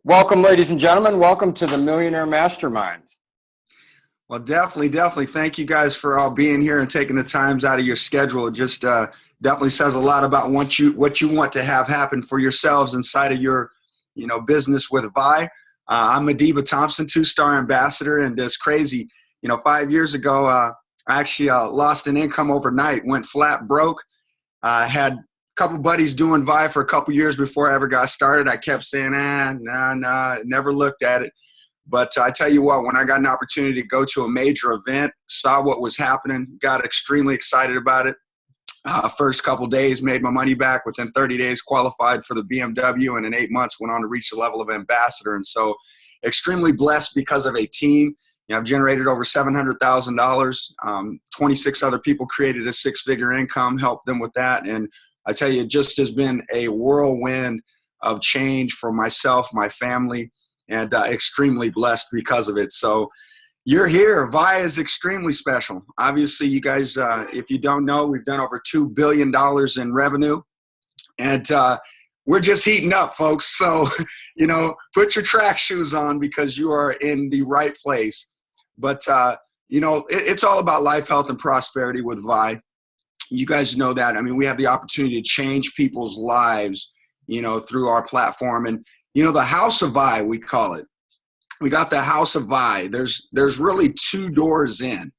Welcome, ladies and gentlemen. Welcome to the Millionaire Mastermind. Well, definitely. Thank you guys for all being here and taking the times out of your schedule. It just definitely says a lot about what you want to have happen for yourselves inside of your, business with Vi. I'm Adiba Thompson, 2-star ambassador, and it's crazy. 5 years ago, I actually lost an income overnight, went flat broke. Had a couple buddies doing Vi for a couple years before I ever got started. I kept saying, nah, never looked at it. But I tell you what, when I got an opportunity to go to a major event, saw what was happening, got extremely excited about it. First couple days, made my money back. Within 30 days, qualified for the BMW, and in 8 months went on to reach the level of ambassador. And so extremely blessed because of a team. I've generated over $700,000. 26 other people created a 6-figure income, helped them with that. And I tell you, it just has been a whirlwind of change for myself, my family, and extremely blessed because of it. So you're here. Vi is extremely special. Obviously, you guys, if you don't know, we've done over $2 billion in revenue. And we're just heating up, folks. So, put your track shoes on because you are in the right place. But, it's all about life, health, and prosperity with Vi. You guys know that. I mean, we have the opportunity to change people's lives, through our platform. And, the House of Vi, we call it. We got the House of Vi. There's really 2 doors in.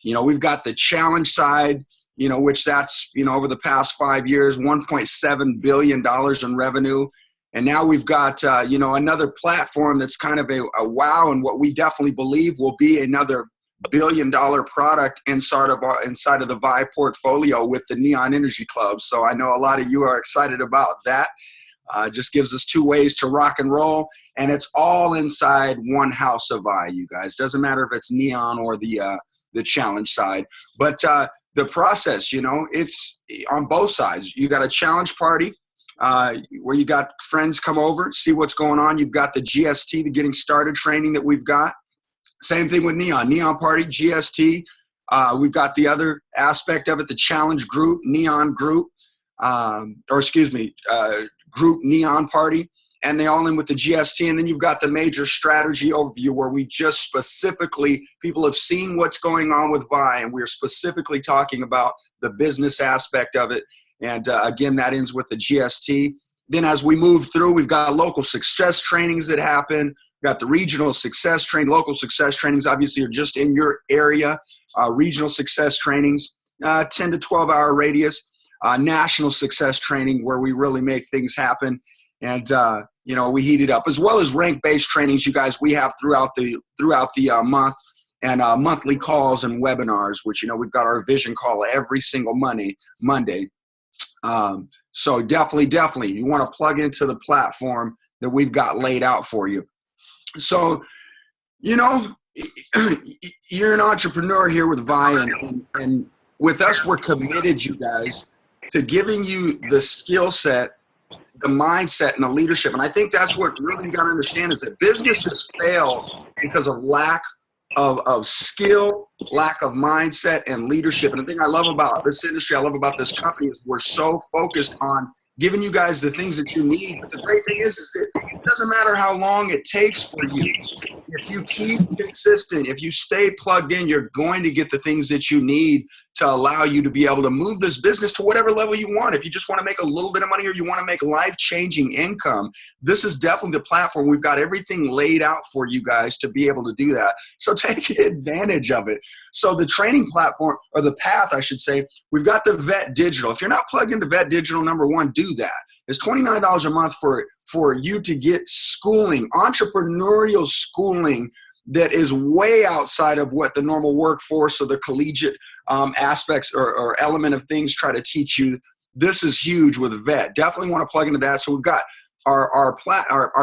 We've got the challenge side, which that's, over the past 5 years, $1.7 billion in revenue. And now we've got, another platform that's kind of a wow, and what we definitely believe will be another billion-dollar product inside of the Vi portfolio with the Neon Energy Club. So I know a lot of you are excited about that. Just gives us 2 ways to rock and roll, and it's all inside one House of Vi, you guys. Doesn't matter if it's Neon or the challenge side. But the process, it's on both sides. You got a challenge party where you got friends come over, see what's going on. You've got the GST, the Getting Started training that we've got. Same thing with Neon Party, GST. We've got the other aspect of it, the challenge group, Neon group, group Neon Party, and they all in with the GST. And then you've got the major strategy overview where we just specifically, people have seen what's going on with Vi, and we're specifically talking about the business aspect of it. And again, that ends with the GST. Then as we move through, we've got local success trainings that happen. We've got the regional success training. Local success trainings obviously are just in your area. Regional success trainings, 10 to 12-hour radius. National success training where we really make things happen. And, we heat it up, as well as rank-based trainings, you guys, we have throughout the month, and monthly calls and webinars, which, we've got our vision call every single Monday. So definitely, you want to plug into the platform that we've got laid out for you. So, you're an entrepreneur here with Vi, and with us, we're committed, you guys, to giving you the skill set, the mindset, and the leadership. And I think that's what really you got to understand is that businesses fail because of lack of skill, lack of mindset, and leadership. And the thing I love about this industry, I love about this company is we're so focused on giving you guys the things that you need. But the great thing is that it doesn't matter how long it takes for you. If you keep consistent, if you stay plugged in, you're going to get the things that you need to allow you to be able to move this business to whatever level you want. If you just want to make a little bit of money or you want to make life-changing income, this is definitely the platform. We've got everything laid out for you guys to be able to do that. So take advantage of it. So the training platform, or the path, I should say, we've got the Vet Digital. If you're not plugged into Vet Digital, number one, do that. It's $29 a month for you to get schooling, entrepreneurial schooling that is way outside of what the normal workforce or the collegiate aspects or element of things try to teach you. This is huge with Vet. Definitely want to plug into that. So we've got our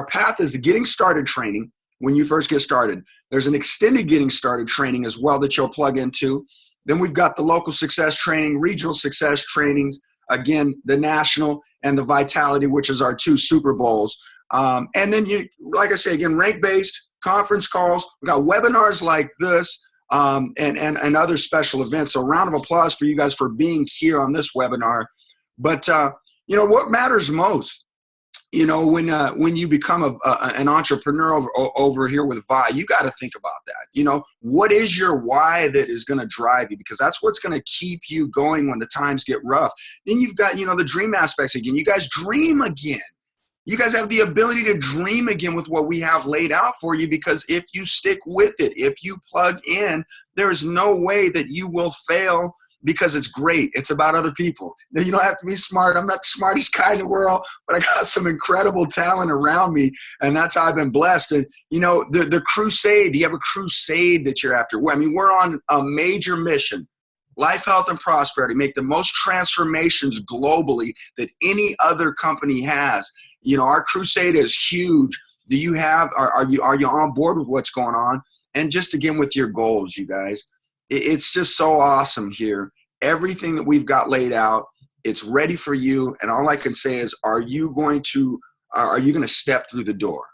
path is the Getting Started training when you first get started. There's an extended Getting Started training as well that you'll plug into. Then we've got the local success training, regional success trainings, again, the national and the vitality, which is our 2 Super Bowls. And then like I say, again, rank-based conference calls. We've got webinars like this and other special events. So a round of applause for you guys for being here on this webinar. But, what matters most when you become an entrepreneur over here with Vi, you got to think about that. What is your why that is going to drive you? Because that's what's going to keep you going when the times get rough. Then you've got, the dream aspects again. You guys dream again. You guys have the ability to dream again with what we have laid out for you, because if you stick with it, if you plug in, there is no way that you will fail, because it's great. It's about other people. Now, you don't have to be smart. I'm not the smartest guy in the world, but I got some incredible talent around me, and that's how I've been blessed. And, the crusade, do you have a crusade that you're after? I mean, we're on a major mission. Life, health, and prosperity. Make the most transformations globally that any other company has. Our crusade is huge. Do you have, are you on board with what's going on? And just again, with your goals, you guys, it's just so awesome here. Everything that we've got laid out, it's ready for you. And all I can say is, are you going to step through the door?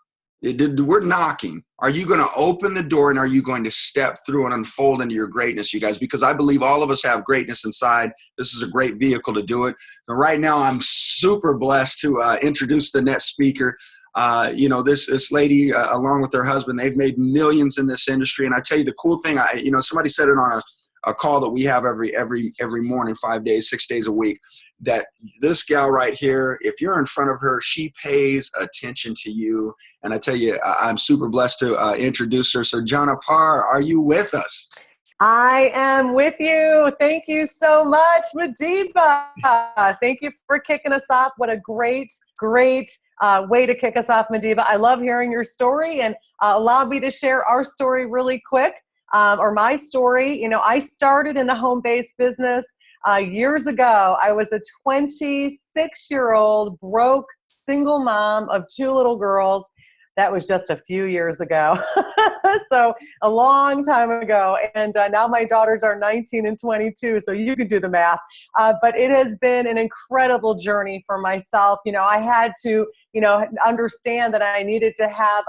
We're knocking. Are you going to open the door, and are you going to step through and unfold into your greatness, you guys? Because I believe all of us have greatness inside. This is a great vehicle to do it. And right now, I'm super blessed to introduce the next speaker. This lady, along with her husband, they've made millions in this industry. And I tell you, the cool thing, somebody said it on a call that we have every morning, 5 days, 6 days a week, that this gal right here, if you're in front of her, she pays attention to you. And I tell you, I'm super blessed to introduce her. So Jana Parr, are you with us? I am with you. Thank you so much, Madiba. Thank you for kicking us off. What a great way to kick us off, Madiba. I love hearing your story, and allow me to share our story really quick, or my story. I started in the home-based business years ago. I was a 26-year-old broke single mom of 2 little girls. That was just a few years ago. So a long time ago. And now my daughters are 19 and 22, so you can do the math. But it has been an incredible journey for myself. I had to, understand that I needed to have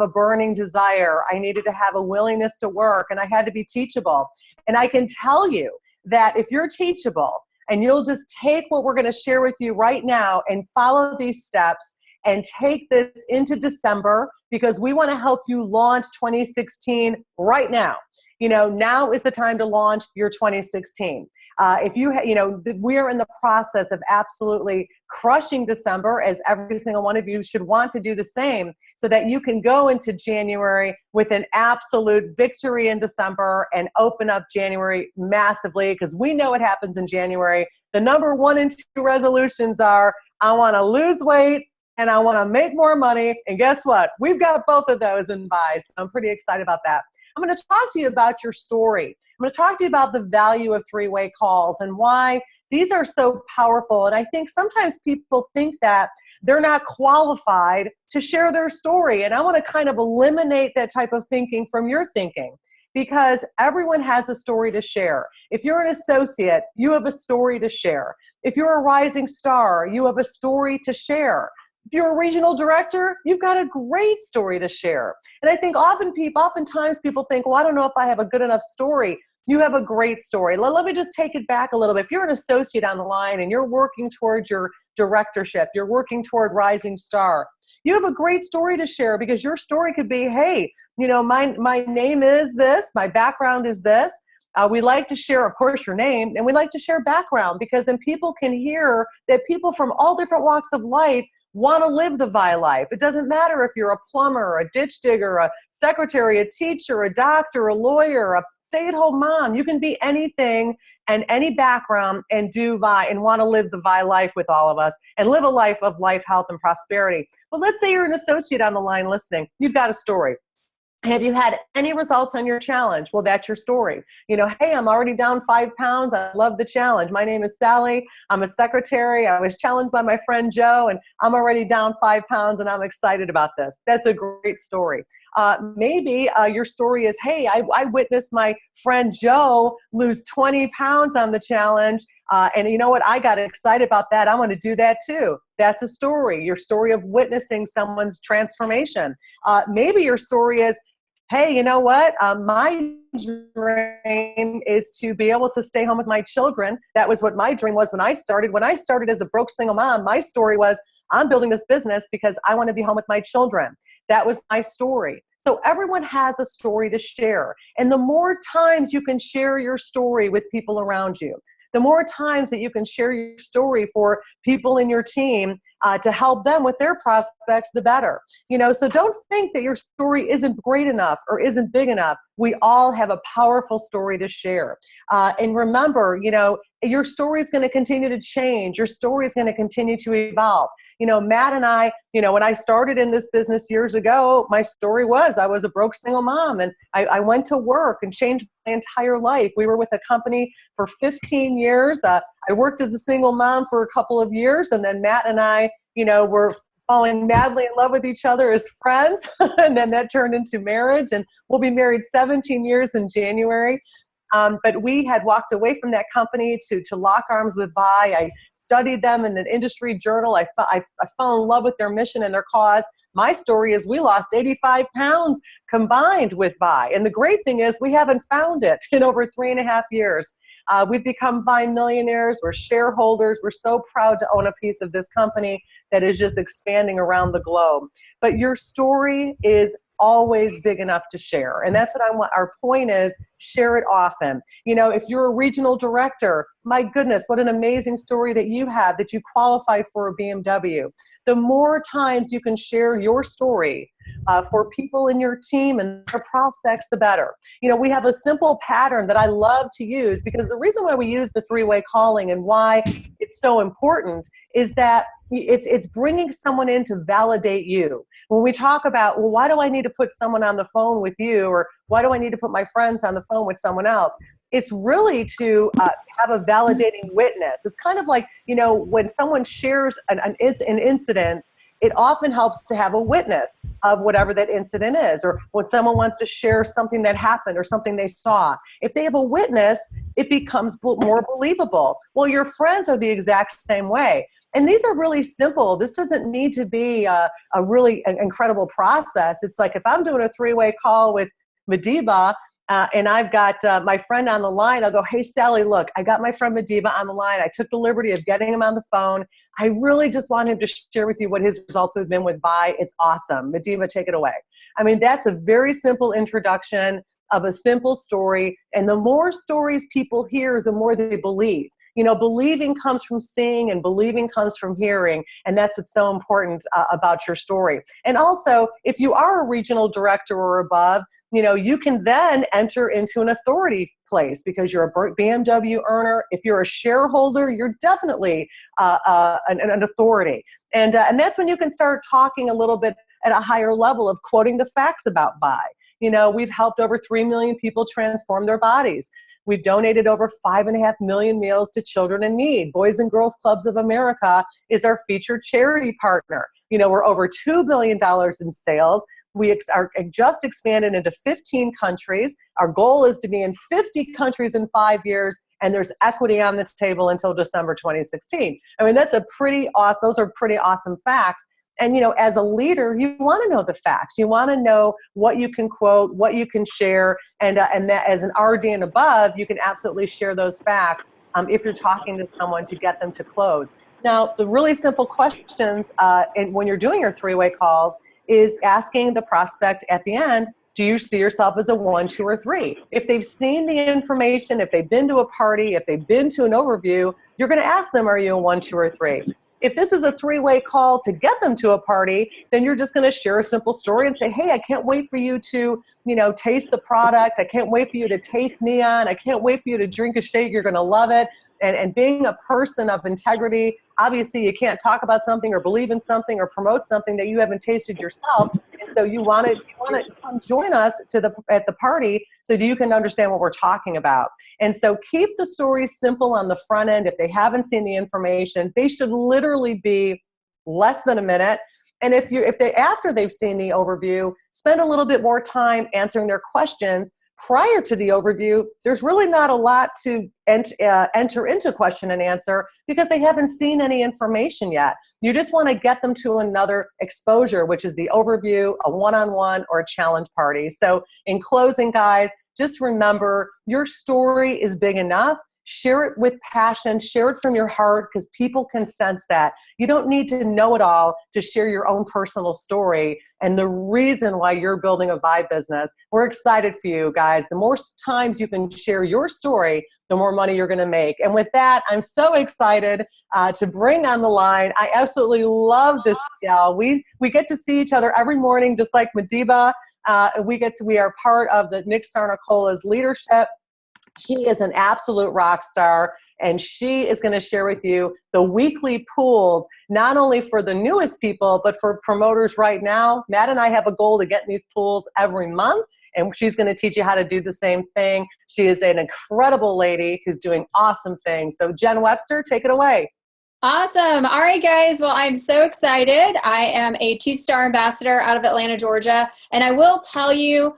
a burning desire. I needed to have a willingness to work, and I had to be teachable. And I can tell you that if you're teachable and you'll just take what we're going to share with you right now and follow these steps, and take this into December, because we want to help you launch 2016 right now. Now is the time to launch your 2016. We are in the process of absolutely crushing December, as every single one of you should want to do the same, so that you can go into January with an absolute victory in December and open up January massively, because we know what happens in January. The number 1 and 2 resolutions are, I want to lose weight, and I want to make more money. And guess what? We've got both of those in buy. So I'm pretty excited about that. I'm going to talk to you about your story. I'm going to talk to you about the value of 3-way calls and why these are so powerful. And I think sometimes people think that they're not qualified to share their story. And I want to kind of eliminate that type of thinking from your thinking, because everyone has a story to share. If you're an associate, you have a story to share. If you're a rising star, you have a story to share. If you're a regional director, you've got a great story to share. And I think oftentimes people think, well, I don't know if I have a good enough story. You have a great story. Let me just take it back a little bit. If you're an associate on the line and you're working towards your directorship, you're working toward rising star, you have a great story to share, because your story could be, hey, my name is this, my background is this. We like to share, of course, your name, and we like to share background, because then people can hear that people from all different walks of life want to live the Vi life. It doesn't matter if you're a plumber, a ditch digger, a secretary, a teacher, a doctor, a lawyer, a stay-at-home mom. You can be anything and any background and do Vi and want to live the Vi life with all of us and live a life of life, health, and prosperity. But let's say you're an associate on the line listening. You've got a story. Have you had any results on your challenge? Well, that's your story. Hey, I'm already down 5 pounds. I love the challenge. My name is Sally. I'm a secretary. I was challenged by my friend Joe, and I'm already down 5 pounds, and I'm excited about this. That's a great story. Maybe your story is, hey, I witnessed my friend Joe lose 20 pounds on the challenge. And you know what? I got excited about that. I want to do that too. That's a story. Your story of witnessing someone's transformation. Maybe your story is, hey, you know what? My dream is to be able to stay home with my children. That was what my dream was when I started. When I started as a broke single mom, my story was, I'm building this business because I want to be home with my children. That was my story. So everyone has a story to share. And the more times you can share your story with people around you, the more times that you can share your story for people in your team to help them with their prospects, the better. So don't think that your story isn't great enough or isn't big enough. We all have a powerful story to share. And remember, your story is going to continue to change. Your story is going to continue to evolve. Matt and I, when I started in this business years ago, my story was I was a broke single mom, and I went to work and changed my entire life. We were with a company for 15 years. I worked as a single mom for a couple of years, and then Matt and I, were falling madly in love with each other as friends. And then that turned into marriage, and we'll be married 17 years in January. But we had walked away from that company to lock arms with Vi. I studied them in an industry journal. I fell in love with their mission and their cause. My story is we lost 85 pounds combined with Vi. And the great thing is we haven't found it in over 3.5 years. We've become Vi millionaires. We're shareholders. We're so proud to own a piece of this company that is just expanding around the globe. But your story is always big enough to share. And that's what I want. Our point is share it often. If you're a regional director, my goodness, what an amazing story that you have, that you qualify for a BMW. The more times you can share your story for people in your team and their prospects, the better. We have a simple pattern that I love to use, because the reason why we use the three-way calling and why it's so important is that it's bringing someone in to validate you. When we talk about, well, why do I need to put someone on the phone with you, or why do I need to put my friends on the phone with someone else? It's really to have a validating witness. It's kind of like, when someone shares an incident, it often helps to have a witness of whatever that incident is, or when someone wants to share something that happened or something they saw. If they have a witness, it becomes more believable. Well, your friends are the exact same way. And these are really simple. This doesn't need to be a really incredible process. It's like if I'm doing a three-way call with Madiba, and I've got my friend on the line, I'll go, hey, Sally, look, I got my friend Madiba on the line. I took the liberty of getting him on the phone. I really just want him to share with you what his results have been with Vi. It's awesome. Madiba, take it away. I mean, that's a very simple introduction of a simple story. And the more stories people hear, the more they believe. Believing comes from seeing, and believing comes from hearing. And that's what's so important about your story. And also, if you are a regional director or above, you can then enter into an authority place because you're a BMW earner. If you're a shareholder, you're definitely an authority. And that's when you can start talking a little bit at a higher level of quoting the facts about Vi. We've helped over 3 million people transform their bodies. We've donated over 5.5 million meals to children in need. Boys and Girls Clubs of America is our featured charity partner. We're over $2 billion in sales. We are just expanded into 15 countries. Our goal is to be in 50 countries in 5 years, and there's equity on the table until December 2016. I mean, that's those are pretty awesome facts. And, as a leader, you want to know the facts. You want to know what you can quote, what you can share, and that as an RD and above, you can absolutely share those facts if you're talking to someone to get them to close. Now, the really simple questions when you're doing your three-way calls is asking the prospect at the end, do you see yourself as a 1, 2, or 3? If they've seen the information, if they've been to a party, if they've been to an overview, you're going to ask them, are you a 1, 2, or 3? If this is a three-way call to get them to a party, then you're just going to share a simple story and say, hey, I can't wait for you to, taste the product. I can't wait for you to taste Neon. I can't wait for you to drink a shake. You're going to love it. And being a person of integrity, obviously you can't talk about something or believe in something or promote something that you haven't tasted yourself. And so you want to come join us at the party so that you can understand what we're talking about. And so keep the story simple on the front end. If they haven't seen the information, they should literally be less than a minute. And if they after they've seen the overview, spend a little bit more time answering their questions. Prior to the overview, there's really not a lot to enter into question and answer because they haven't seen any information yet. You just want to get them to another exposure, which is the overview, a one-on-one, or a challenge party. So in closing, guys, just remember your story is big enough. Share it with passion, share it from your heart, because people can sense that. You don't need to know it all to share your own personal story and the reason why you're building a Vibe business. We're excited for you guys. The more times you can share your story, the more money you're going to make. And with that, I'm so excited to bring on the line. I absolutely love this gal. We get to see each other every morning, just like Madiba. We are part of the Nick Sarnicola's leadership. She is an absolute rock star, and she is going to share with you the weekly pools, not only for the newest people, but for promoters right now. Matt and I have a goal to get in these pools every month, and she's going to teach you how to do the same thing. She is an incredible lady who's doing awesome things. So Jen Webster, take it away. Awesome. All right, guys. Well, I'm so excited. I am a 2-star ambassador out of Atlanta, Georgia. And I will tell you,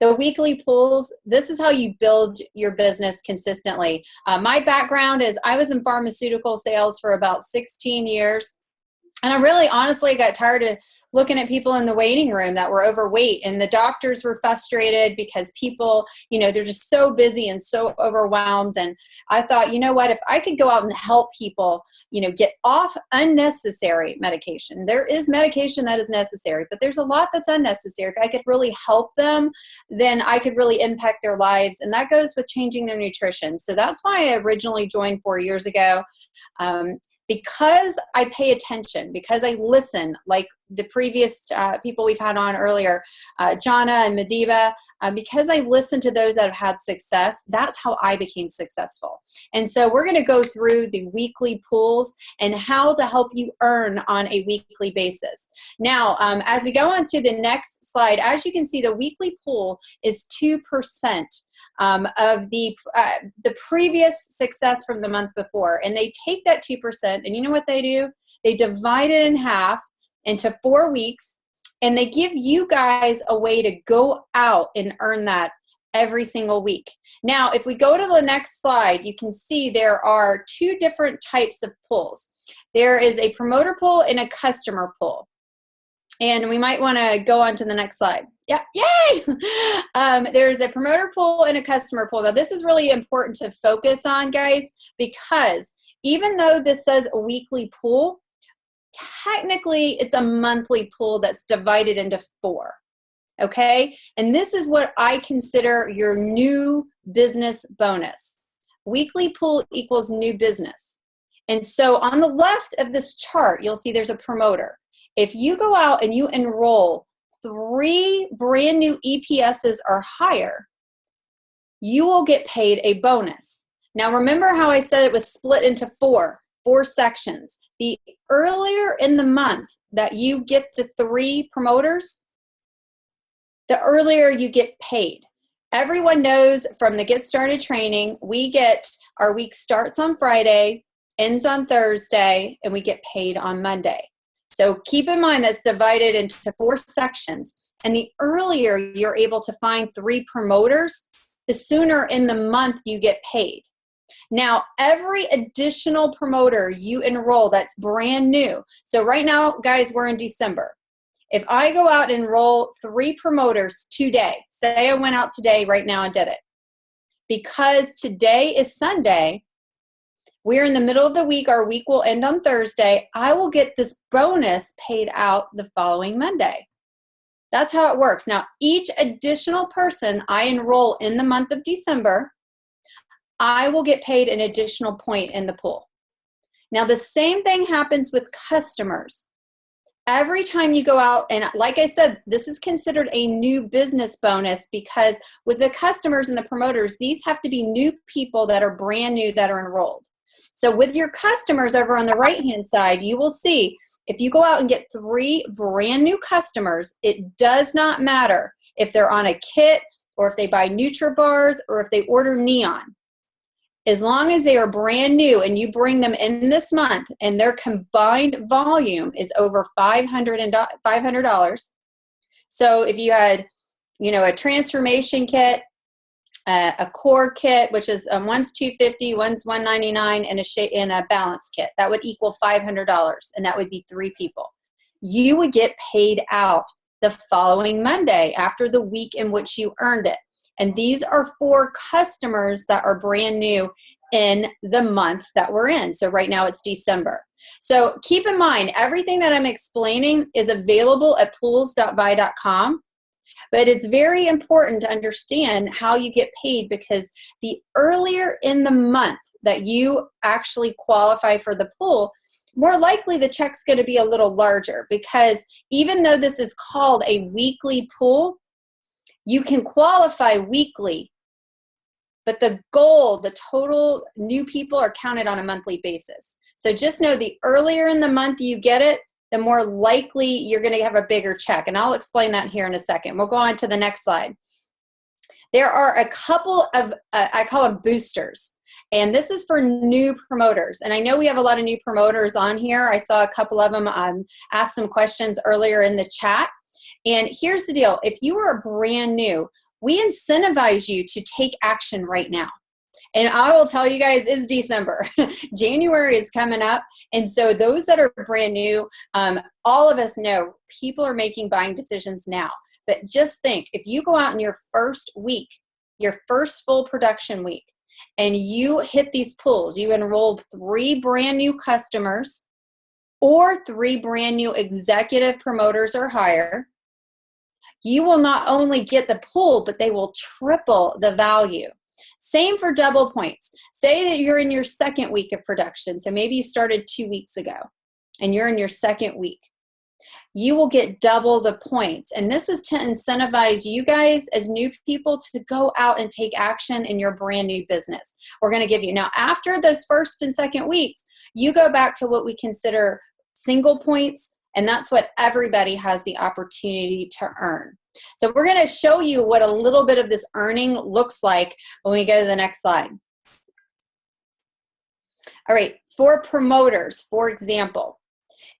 the weekly pools, this is how you build your business consistently. My background is I was in pharmaceutical sales for about 16 years. And I really honestly got tired of looking at people in the waiting room that were overweight, and the doctors were frustrated because people, they're just so busy and so overwhelmed. And I thought, you know what, if I could go out and help people, get off unnecessary medication. There is medication that is necessary, but there's a lot that's unnecessary. If I could really help them, then I could really impact their lives. And that goes with changing their nutrition. So that's why I originally joined 4 years ago. Because I pay attention, because I listen, like the previous people we've had on earlier, Jana and Madiba, because I listen to those that have had success, that's how I became successful. And so we're going to go through the weekly pools and how to help you earn on a weekly basis. Now, as we go on to the next slide, as you can see, the weekly pool is 2%. Of the previous success from the month before. And they take that 2%, and you know what they do? They divide it in half into 4 weeks, and they give you guys a way to go out and earn that every single week. Now, if we go to the next slide, you can see there are 2 different types of pools. There is a promoter pool and a customer pool. And we might want to go on to the next slide. Yeah, yay! There's a promoter pool and a customer pool. Now, this is really important to focus on, guys, because even though this says a weekly pool, technically it's a monthly pool that's divided into 4. Okay? And this is what I consider your new business bonus. Weekly pool equals new business. And so on the left of this chart, you'll see there's a promoter. If you go out and you enroll 3 brand new EPSs or higher, you will get paid a bonus. Now, remember how I said it was split into 4 sections. The earlier in the month that you get the 3 promoters, the earlier you get paid. Everyone knows from the Get Started training, our week starts on Friday, ends on Thursday, and we get paid on Monday. So keep in mind that's divided into 4 sections. And the earlier you're able to find 3 promoters, the sooner in the month you get paid. Now, every additional promoter you enroll that's brand new. So right now, guys, we're in December. If I go out and enroll 3 promoters today, say I went out today right now and did it, because today is Sunday, we're in the middle of the week. Our week will end on Thursday. I will get this bonus paid out the following Monday. That's how it works. Now, each additional person I enroll in the month of December, I will get paid an additional point in the pool. Now, the same thing happens with customers. Every time you go out, and like I said, this is considered a new business bonus because with the customers and the promoters, these have to be new people that are brand new that are enrolled. So with your customers over on the right-hand side, you will see if you go out and get 3 brand new customers, it does not matter if they're on a kit or if they buy NutriBars or if they order Neon. As long as they are brand new and you bring them in this month and their combined volume is over $500. So if you had, a transformation kit, a core kit, which is one's $250, one's $199, and a balance kit. That would equal $500, and that would be 3 people. You would get paid out the following Monday after the week in which you earned it. And these are for customers that are brand new in the month that we're in. So right now it's December. So keep in mind, everything that I'm explaining is available at pools.vi.com. But it's very important to understand how you get paid, because the earlier in the month that you actually qualify for the pool, more likely the check's going to be a little larger, because even though this is called a weekly pool, you can qualify weekly, but the goal, the total new people are counted on a monthly basis. So just know the earlier in the month you get it, the more likely you're going to have a bigger check. And I'll explain that here in a second. We'll go on to the next slide. There are a couple of, I call them boosters. And this is for new promoters. And I know we have a lot of new promoters on here. I saw a couple of them ask some questions earlier in the chat. And here's the deal. If you are brand new, we incentivize you to take action right now. And I will tell you guys, it's December. January is coming up. And so those that are brand new, all of us know people are making buying decisions now. But just think, if you go out in your first week, your first full production week, and you hit these pools, you enroll 3 brand new customers or 3 brand new executive promoters or higher, you will not only get the pool, but they will triple the value. Same for double points. Say that you're in your second week of production. So maybe you started 2 weeks ago and you're in your second week. You will get double the points. And this is to incentivize you guys as new people to go out and take action in your brand new business. We're going to give you. Now, after those first and second weeks, you go back to what we consider single points. And that's what everybody has the opportunity to earn. So we're going to show you what a little bit of this earning looks like when we go to the next slide. All right, for promoters, for example,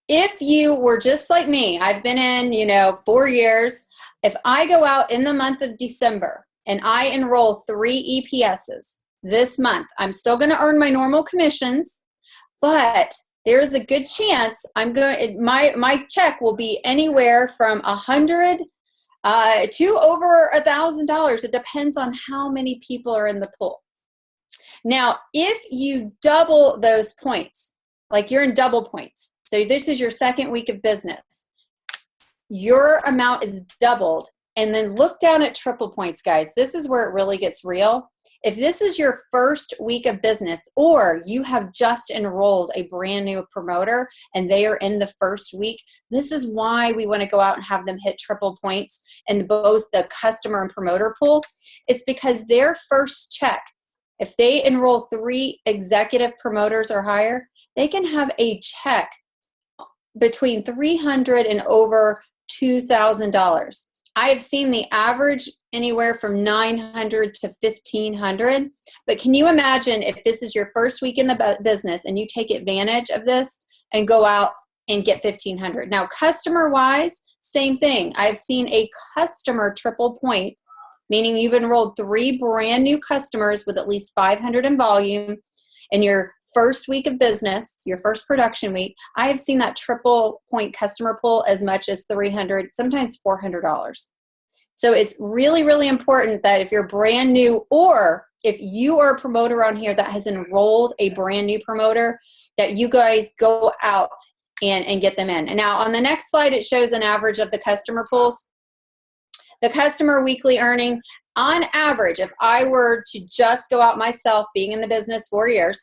if you were just like me, I've been in, 4 years. If I go out in the month of December and I enroll 3 EPSs this month, I'm still going to earn my normal commissions, but there's a good chance my check will be anywhere from $100 to over $1,000. It depends on how many people are in the pool. Now, if you double those points, like you're in double points, so this is your second week of business, your amount is doubled. And then look down at triple points, guys. This is where it really gets real. If this is your first week of business, or you have just enrolled a brand new promoter and they are in the first week, this is why we want to go out and have them hit triple points in both the customer and promoter pool. It's because their first check, if they enroll 3 executive promoters or higher, they can have a check between $300 and over $2,000. I have seen the average anywhere from $900 to $1,500. But can you imagine if this is your first week in the business and you take advantage of this and go out and get $1,500? Now, customer-wise, same thing. I've seen a customer triple point, meaning you've enrolled 3 brand new customers with at least 500 in volume in your first week of business, your first production week. I have seen that triple point customer pool as much as $300, sometimes $400. So it's really, really important that if you're brand new, or if you are a promoter on here that has enrolled a brand new promoter, that you guys go out and get them in. And now on the next slide, it shows an average of the customer pools. The customer weekly earning, on average, if I were to just go out myself, being in the business 4 years,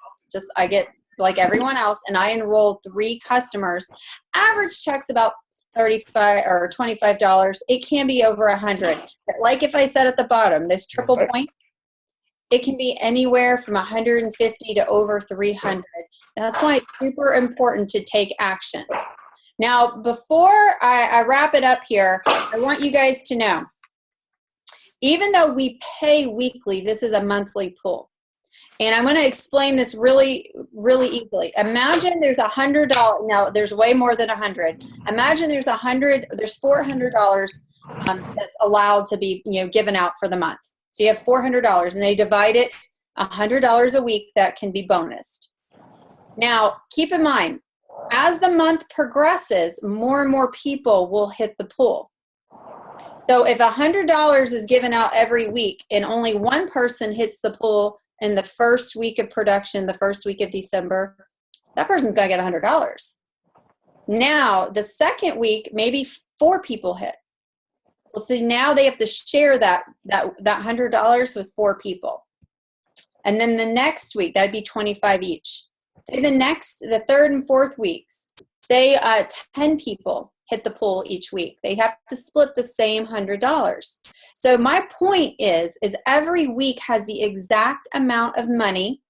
I get like everyone else, and I enroll 3 customers, average check's about $35 or $25. It can be over $100. But like if I said at the bottom, this triple point, it can be anywhere from $150 to over $300. That's why it's super important to take action. Now, before I wrap it up here, I want you guys to know, even though we pay weekly, this is a monthly pool. And I'm going to explain this really, really easily. Imagine there's $100. Now, there's way more than 100. Imagine there's $400 that's allowed to be given out for the month. So you have $400, and they divide it $100 a week that can be bonused. Now, keep in mind, as the month progresses, more and more people will hit the pool. So if $100 is given out every week and only one person hits the pool in the first week of production, the first week of December, that person's going to get $100. Now, the second week, maybe 4 people hit. Well, see, now they have to share that $100 with 4 people. And then the next week, that'd be 25 each. Say the third and fourth weeks, say 10 people hit the pool each week. They have to split the same $100. So my point is every week has the exact amount of money.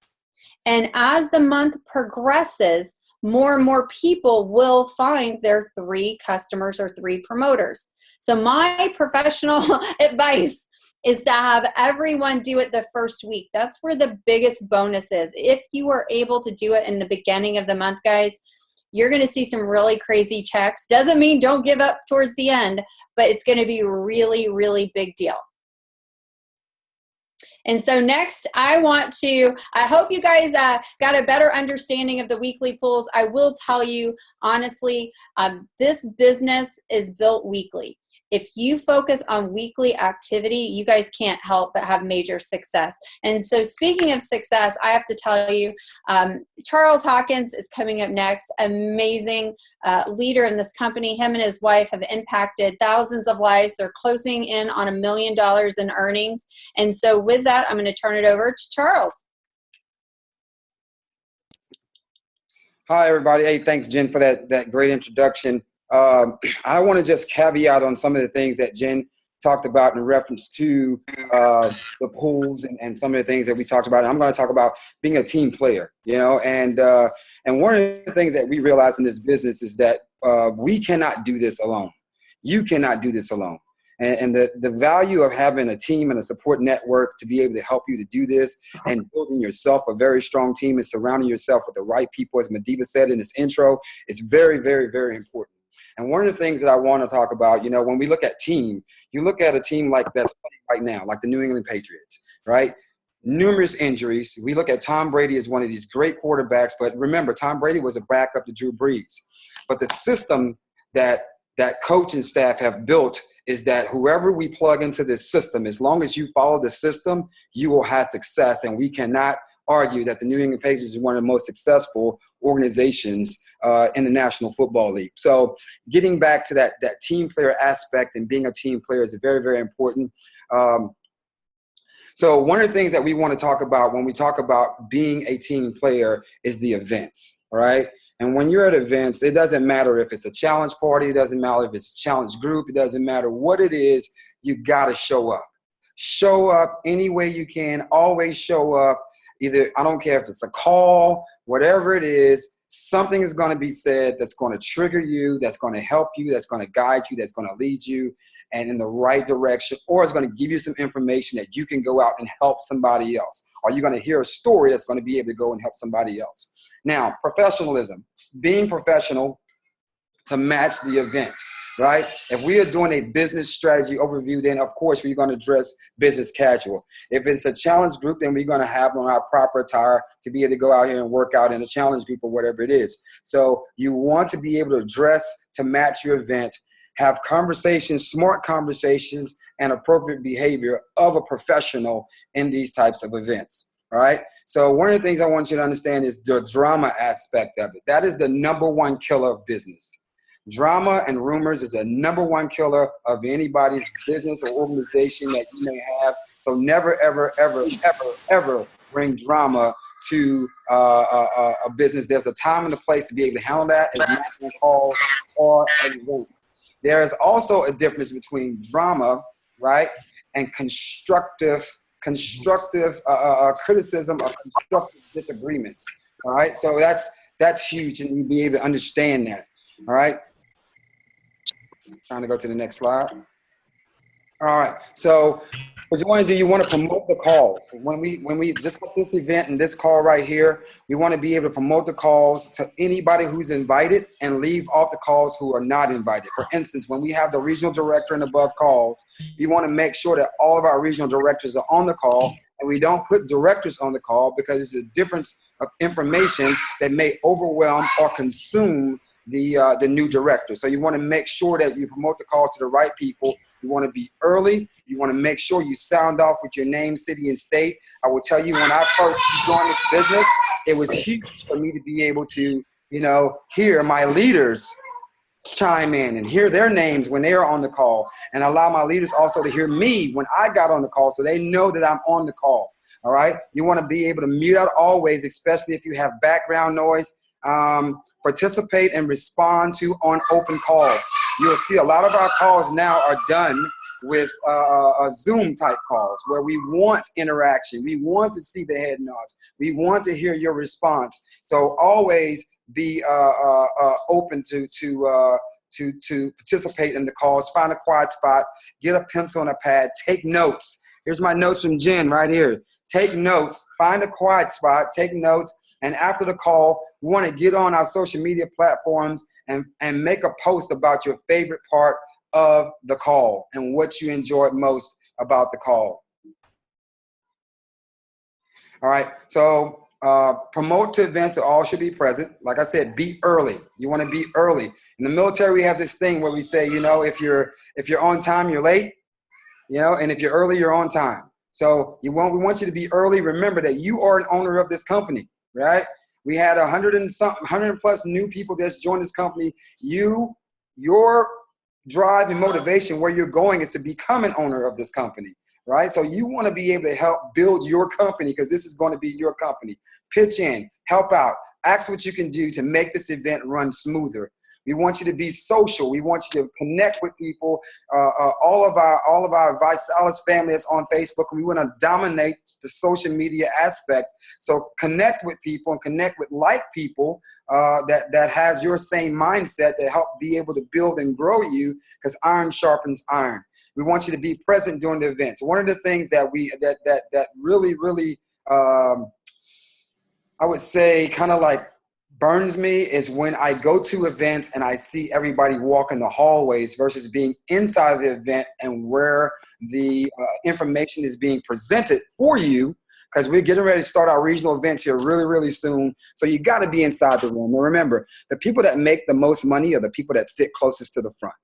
And as the month progresses, more and more people will find their 3 customers or 3 promoters. So my professional advice is to have everyone do it the first week. That's where the biggest bonus is. If you are able to do it in the beginning of the month, guys, you're going to see some really crazy checks. Doesn't mean don't give up towards the end, but it's going to be a really, really big deal. And so next, I hope you guys got a better understanding of the weekly pools. I will tell you, honestly, this business is built weekly. If you focus on weekly activity, you guys can't help but have major success. And so speaking of success, I have to tell you, Charles Hawkins is coming up next. Amazing leader in this company. Him and his wife have impacted thousands of lives. They're closing in on $1 million in earnings. And so with that, I'm going to turn it over to Charles. Hi, everybody. Hey, thanks, Jen, for that great introduction. I want to just caveat on some of the things that Jen talked about in reference to the pools and some of the things that we talked about. I'm going to talk about being a team player, and one of the things that we realize in this business is that we cannot do this alone. You cannot do this alone. And the value of having a team and a support network to be able to help you to do this and building yourself a very strong team and surrounding yourself with the right people, as Madiba said in his intro, is very, very, very important. And one of the things that I want to talk about, when we look at team, you look at a team like that's right now, like the New England Patriots, right? Numerous injuries. We look at Tom Brady as one of these great quarterbacks, but remember, Tom Brady was a backup to Drew Brees. But the system that coaching staff have built is that whoever we plug into this system, as long as you follow the system, you will have success. And we cannot argue that the New England Patriots is one of the most successful organizations in the National Football League. So getting back to that team player aspect and being a team player is very, very important. So one of the things that we want to talk about when we talk about being a team player is the events, all right? And when you're at events, it doesn't matter if it's a challenge party, it doesn't matter if it's a challenge group, it doesn't matter what it is, you got to show up. Show up any way you can, always show up. Either, I don't care if it's a call, whatever it is, something is going to be said that's going to trigger you, that's going to help you, that's going to guide you, that's going to lead you and in the right direction, or it's going to give you some information that you can go out and help somebody else. Or you're going to hear a story that's going to be able to go and help somebody else. Now, professionalism, being professional to match the event, right? If we are doing a business strategy overview, then of course we're going to dress business casual. If it's a challenge group, then we're going to have on our proper attire to be able to go out here and work out in a challenge group or whatever it is. So you want to be able to dress to match your event, have conversations, smart conversations, and appropriate behavior of a professional in these types of events. All right. So one of the things I want you to understand is the drama aspect of it. That is the #1 killer of business. Drama and rumors is a #1 killer of anybody's business or organization that you may have. So never, ever, ever, ever, ever bring drama to a business. There's a time and a place to be able to handle that as management calls or events. There is also a difference between drama, right, and constructive criticism or constructive disagreements. All right, so that's huge, and you'll be able to understand that. All right. Trying to go to the next slide. All right. So what you want to do, you want to promote the calls. When we just like this event and this call right here, we want to be able to promote the calls to anybody who's invited and leave off the calls who are not invited. For instance, when we have the regional director and above calls, we want to make sure that all of our regional directors are on the call, and we don't put directors on the call because it's a difference of information that may overwhelm or consume the new director. So you want to make sure that you promote the calls to the right people. You want to be early. You want to make sure you sound off with your name, city, and state. I will tell you, when I first joined this business, it was huge for me to be able to, hear my leaders chime in and hear their names when they are on the call, and allow my leaders also to hear me when I got on the call, so they know that I'm on the call. All right. You want to be able to mute out always, especially if you have background noise. Participate and respond to on open calls. You'll see a lot of our calls now are done with Zoom type calls, where we want interaction. We want to see the head nods. We want to hear your response. So always be open to participate in the calls. Find a quiet spot, get a pencil and a pad, take notes. Here's my notes from Jen right here. Take notes, find a quiet spot, take notes. And after the call, we want to get on our social media platforms and make a post about your favorite part of the call and what you enjoyed most about the call. All right, so promote to events that all should be present. Like I said, be early. You want to be early. In the military, we have this thing where we say, if you're on time, you're late, and if you're early, you're on time. So we want you to be early. Remember that you are an owner of this company, right? We had 100 plus new people that's joined this company. Your drive and motivation where you're going is to become an owner of this company, right? So you want to be able to help build your company, because this is going to be your company. Pitch in, help out, ask what you can do to make this event run smoother. We want you to be social. We want you to connect with people. All of our Visalis family is on Facebook. We want to dominate the social media aspect. So connect with people and connect with like people that has your same mindset, that help be able to build and grow you, because iron sharpens iron. We want you to be present during the events. One of the things that really I would say kind of like burns me is when I go to events and I see everybody walk in the hallways versus being inside of the event and where the information is being presented for you, because we're getting ready to start our regional events here really, really soon. So you got to be inside the room. And remember, the people that make the most money are the people that sit closest to the front.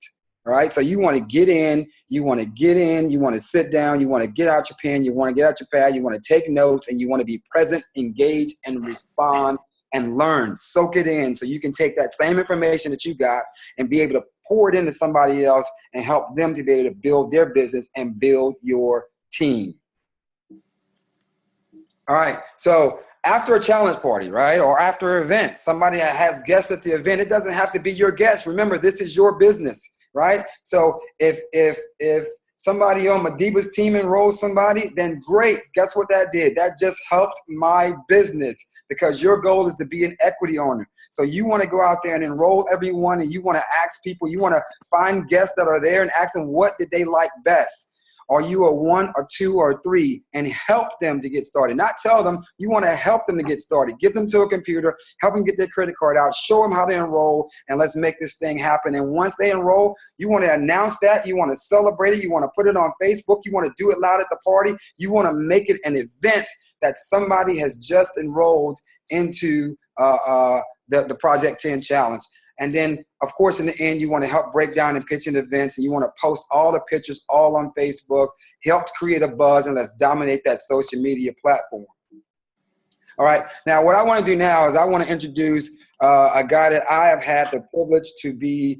All right. So you want to get in, you want to sit down, you want to get out your pen, you want to get out your pad, you want to take notes, and you want to be present, engage, and respond and learn. Soak it in so you can take that same information that you got and be able to pour it into somebody else and help them to be able to build their business and build your team. All right. So after a challenge party, right, or after an event, somebody has guests at the event. It doesn't have to be your guest. Remember, this is your business, right? So if somebody on Madiba's team enrolls somebody, then great. Guess what that did? That just helped my business, because your goal is to be an equity owner. So you want to go out there and enroll everyone, and you want to ask people, you want to find guests that are there and ask them what did they like best. Are you a 1 or 2 or 3, and help them to get started? Not tell them. You want to help them to get started. Get them to a computer, help them get their credit card out, show them how to enroll, and let's make this thing happen. And once they enroll, you want to announce that. You want to celebrate it. You want to put it on Facebook. You want to do it loud at the party. You want to make it an event that somebody has just enrolled into the Project 10 Challenge. And then, of course, in the end, you want to help break down and pitch in events, and you want to post all the pictures all on Facebook, help create a buzz, and let's dominate that social media platform. All right. Now, what I want to do now is I want to introduce a guy that I have had the privilege to be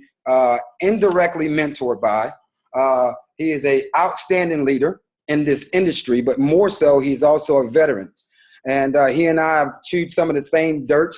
indirectly mentored by. He is an outstanding leader in this industry, but more so, he's also a veteran. And he and I have chewed some of the same dirt.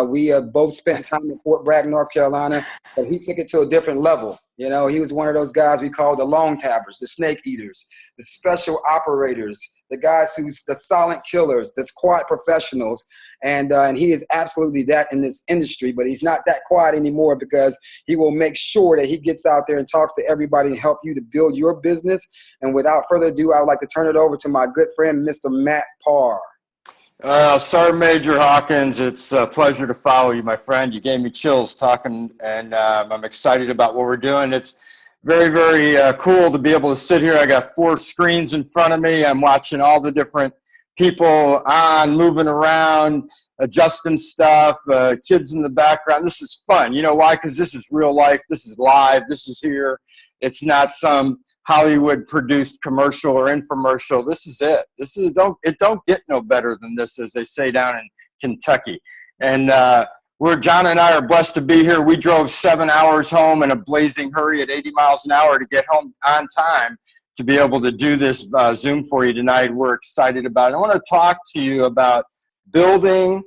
We have both spent time in Fort Bragg, North Carolina, but he took it to a different level. You know, he was one of those guys we call the long tabbers, the snake eaters, the special operators, the guys who's the silent killers, that's quiet professionals. And he is absolutely that in this industry, but he's not that quiet anymore, because he will make sure that he gets out there and talks to everybody and help you to build your business. And without further ado, I would like to turn it over to my good friend, Mr. Matt Parr. Sergeant Major Hawkins, it's a pleasure to follow you, my friend. You gave me chills talking, and I'm excited about what we're doing. It's very, very cool to be able to sit here. I got 4 screens in front of me. I'm watching all the different people on, moving around, adjusting stuff, kids in the background. This is fun. You know why? Because this is real life. This is live. This is here. It's not some Hollywood produced commercial or infomercial. This is it. It don't get no better than this, as they say down in Kentucky. And John and I are blessed to be here. We drove 7 hours home in a blazing hurry at 80 miles an hour to get home on time to be able to do this Zoom for you tonight. We're excited about it. I want to talk to you about building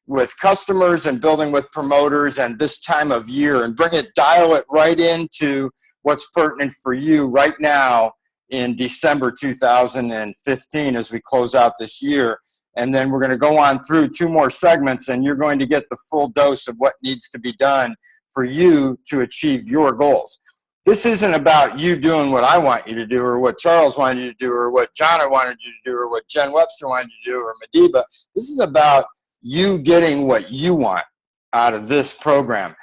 with customers and building with promoters and this time of year, and dial it right into what's pertinent for you right now in December 2015 as we close out this year. And then we're going to go on through 2 more segments, and you're going to get the full dose of what needs to be done for you to achieve your goals. This isn't about you doing what I want you to do, or what Charles wanted you to do, or what John wanted you to do, or what Jen Webster wanted you to do, or Madiba. This is about you getting what you want out of this program.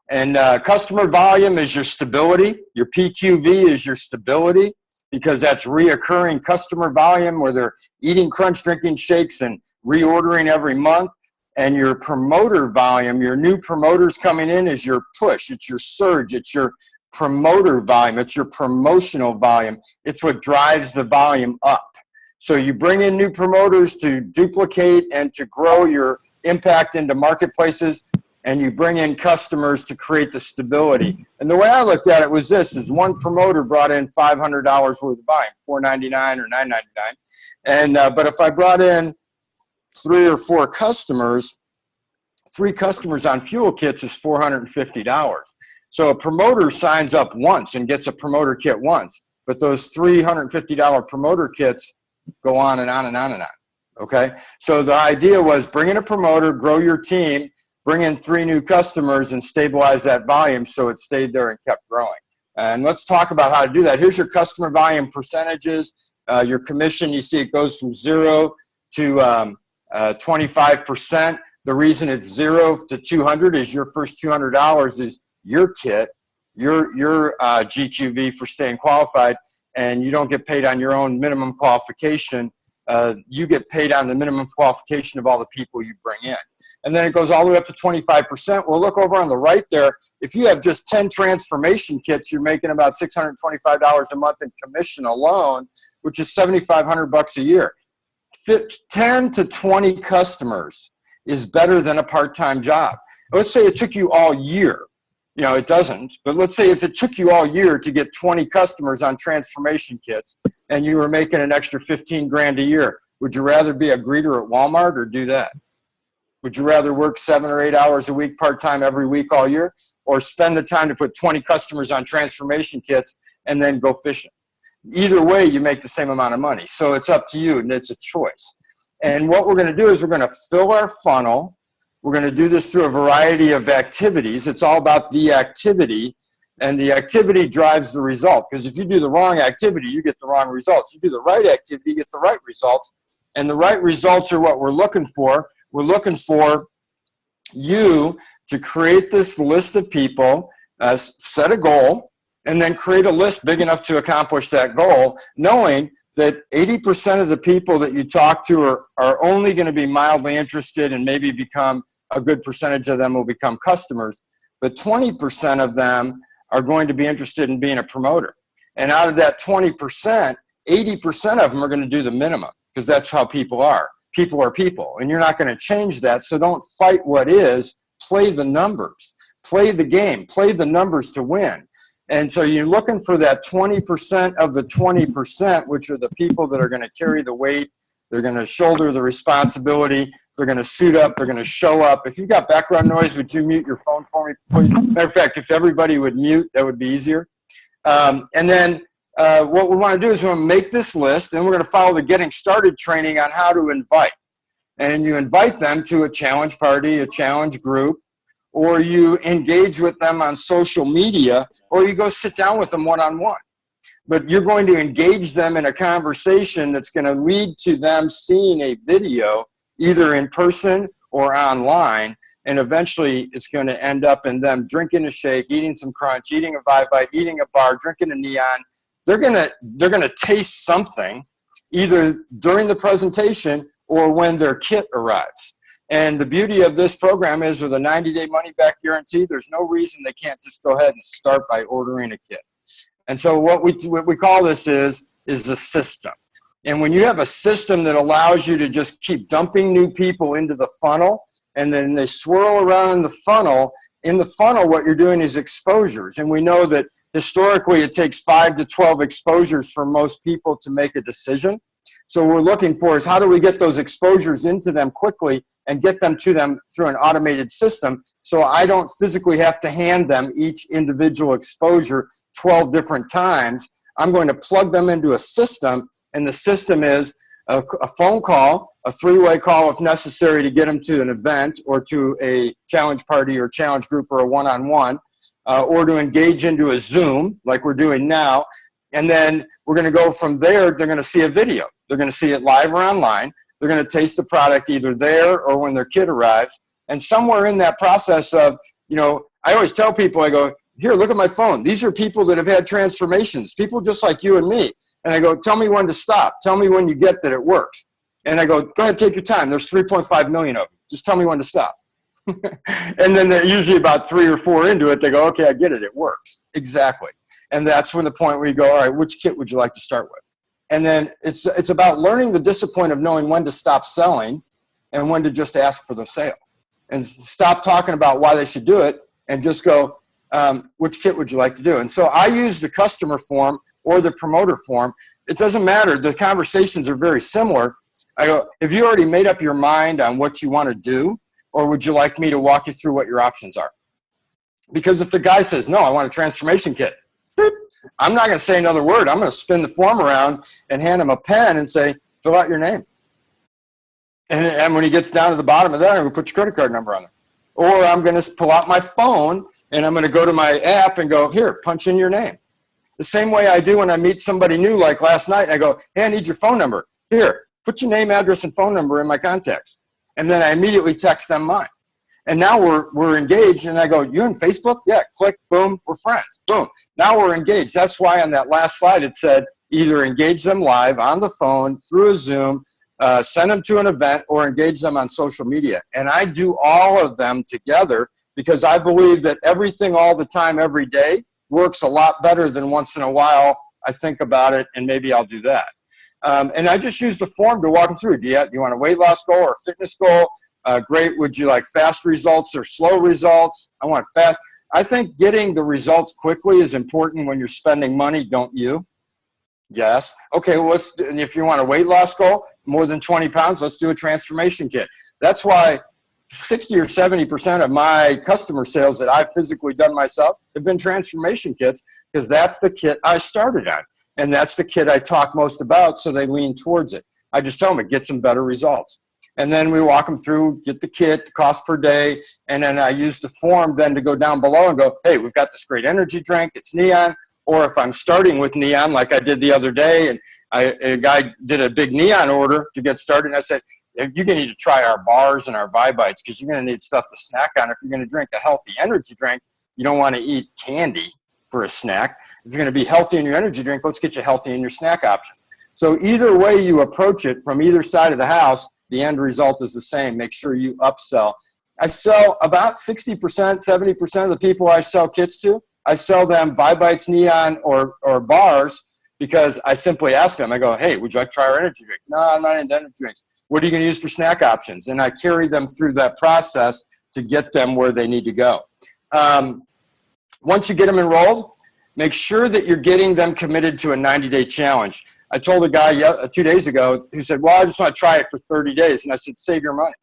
And customer volume is your stability. Your PQV is your stability, because that's reoccurring customer volume where they're eating crunch, drinking shakes, and reordering every month. And your promoter volume, your new promoters coming in, is your push. It's your surge. It's your promoter volume. It's your promotional volume. It's what drives the volume up. So you bring in new promoters to duplicate and to grow your impact into marketplaces, and you bring in customers to create the stability. And the way I looked at it was this: is one promoter brought in $500 worth of volume, $499 or $999. And but if I brought in 3 or 4 customers, 3 customers on fuel kits is $450. So a promoter signs up once and gets a promoter kit once, but those $350 promoter kits go on and on and on and on. Okay, so the idea was bring in a promoter, grow your team, bring in 3 new customers, and stabilize that volume so it stayed there and kept growing. And let's talk about how to do that. Here's your customer volume percentages. Your commission, you see it goes from 0 to 25%. The reason it's 0 to 200 is your first $200 is your kit, your GQV for staying qualified, and you don't get paid on your own minimum qualification. You get paid on the minimum qualification of all the people you bring in. And then it goes all the way up to 25%. Well, look over on the right there. If you have just 10 transformation kits, you're making about $625 a month in commission alone, which is $7,500 a year. 10 to 20 customers is better than a part-time job. Let's say it took you all year. You know, it doesn't, but let's say if it took you all year to get 20 customers on transformation kits and you were making an extra 15 grand a year, would you rather be a greeter at Walmart or do that? Would you rather work 7 or 8 hours a week part-time every week all year, or spend the time to put 20 customers on transformation kits and then go fishing? Either way, you make the same amount of money. So it's up to you, and it's a choice. And what we're going to do is we're going to fill our funnel. We're going to do this through a variety of activities. It's all about the activity, and the activity drives the result. Because if you do the wrong activity, you get the wrong results. You do the right activity, you get the right results. And the right results are what we're looking for. We're looking for you to create this list of people, set a goal, and then create a list big enough to accomplish that goal, knowing that 80% of the people that you talk to are only going to be mildly interested, and maybe become a good percentage of them will become customers. But 20% of them are going to be interested in being a promoter. And out of that 20%, 80% of them are going to do the minimum, because that's how people are. People are people, and you're not going to change that. So don't fight what is. Play the numbers. Play the game. Play the numbers to win. And so you're looking for that 20% of the 20%, which are the people that are going to carry the weight. They're going to shoulder the responsibility. They're going to suit up. They're going to show up. If you've got background noise, would you mute your phone for me, please? Matter of fact, if everybody would mute, that would be easier. And then what we want to do is we're going to make this list, and we're going to follow the Getting Started training on how to invite. And you invite them to a challenge party, a challenge group, or you engage with them on social media, or you go sit down with them one-on-one. But you're going to engage them in a conversation that's going to lead to them seeing a video, either in person or online, and eventually it's going to end up in them drinking a shake, eating some crunch, eating a Vibe Bite, eating a bar, drinking a Neon. They're gonna taste something either during the presentation or when their kit arrives. And the beauty of this program is with a 90-day money-back guarantee, there's no reason they can't just go ahead and start by ordering a kit. And so what we call this is the system. And when you have a system that allows you to just keep dumping new people into the funnel, and then they swirl around in the funnel, what you're doing is exposures. And we know that historically it takes 5 to 12 exposures for most people to make a decision. So what we're looking for is how do we get those exposures into them quickly and get them to them through an automated system so I don't physically have to hand them each individual exposure 12 different times. I'm going to plug them into a system, and the system is a phone call, a 3-way call if necessary to get them to an event or to a challenge party or challenge group or a one-on-one, or to engage into a Zoom like we're doing now. And then we're going to go from there. They're going to see a video. They're going to see it live or online. They're going to taste the product either there or when their kid arrives. And somewhere in that process of, I always tell people, I go, here, look at my phone. These are people that have had transformations, people just like you and me. And I go, tell me when to stop. Tell me when you get that it works. And I go, go ahead, take your time. There's 3.5 million of them. Just tell me when to stop. And then they're usually about 3 or 4 into it. They go, okay, I get it. It works. Exactly. And that's when the point where you go, all right, which kit would you like to start with? And then it's about learning the discipline of knowing when to stop selling and when to just ask for the sale. And stop talking about why they should do it and just go, which kit would you like to do? And so I use the customer form or the promoter form. It doesn't matter. The conversations are very similar. I go, have you already made up your mind on what you want to do? Or would you like me to walk you through what your options are? Because if the guy says, no, I want a transformation kit, I'm not going to say another word. I'm going to spin the form around and hand him a pen and say, fill out your name. And when he gets down to the bottom of that, I'm going to put your credit card number on there. Or I'm going to pull out my phone and I'm going to go to my app and go, here, punch in your name. The same way I do when I meet somebody new, like last night, and I go, hey, I need your phone number. Here, put your name, address, and phone number in my contacts. And then I immediately text them mine. And now we're engaged, and I go, you in Facebook? Yeah, click, boom, we're friends, boom. Now we're engaged. That's why on that last slide it said either engage them live on the phone, through a Zoom, send them to an event, or engage them on social media. And I do all of them together because I believe that everything all the time, every day, works a lot better than once in a while I think about it, and maybe I'll do that. And I just use the form to walk them through. Do you want a weight loss goal or a fitness goal? Great. Would you like fast results or slow results? I want fast. I think getting the results quickly is important when you're spending money, don't you? Yes. Okay, well, and if you want a weight loss goal, more than 20 pounds, let's do a transformation kit. That's why 60 or 70% of my customer sales that I've physically done myself have been transformation kits, because that's the kit I started on. And that's the kit I talk most about, so they lean towards it. I just tell them it gets them better results. And then we walk them through, get the kit, the cost per day, and then I use the form then to go down below and go, hey, we've got this great energy drink, it's Neon. Or if I'm starting with Neon, like I did the other day, and a guy did a big Neon order to get started, and I said, you're going to need to try our bars and our Vibites, because you're going to need stuff to snack on. If you're going to drink a healthy energy drink, you don't want to eat candy for a snack. If you're going to be healthy in your energy drink, let's get you healthy in your snack options. So either way you approach it from either side of the house, the end result is the same. Make sure you upsell. I sell about 60%, 70% of the people I sell kits to, I sell them Vibites, Neon, or bars, because I simply ask them, I go, hey, would you like to try our energy drink? No, I'm not into energy drinks. What are you going to use for snack options? And I carry them through that process to get them where they need to go. Once you get them enrolled, make sure that you're getting them committed to a 90-day challenge. I told a guy 2 days ago who said, well, I just want to try it for 30 days. And I said, save your money.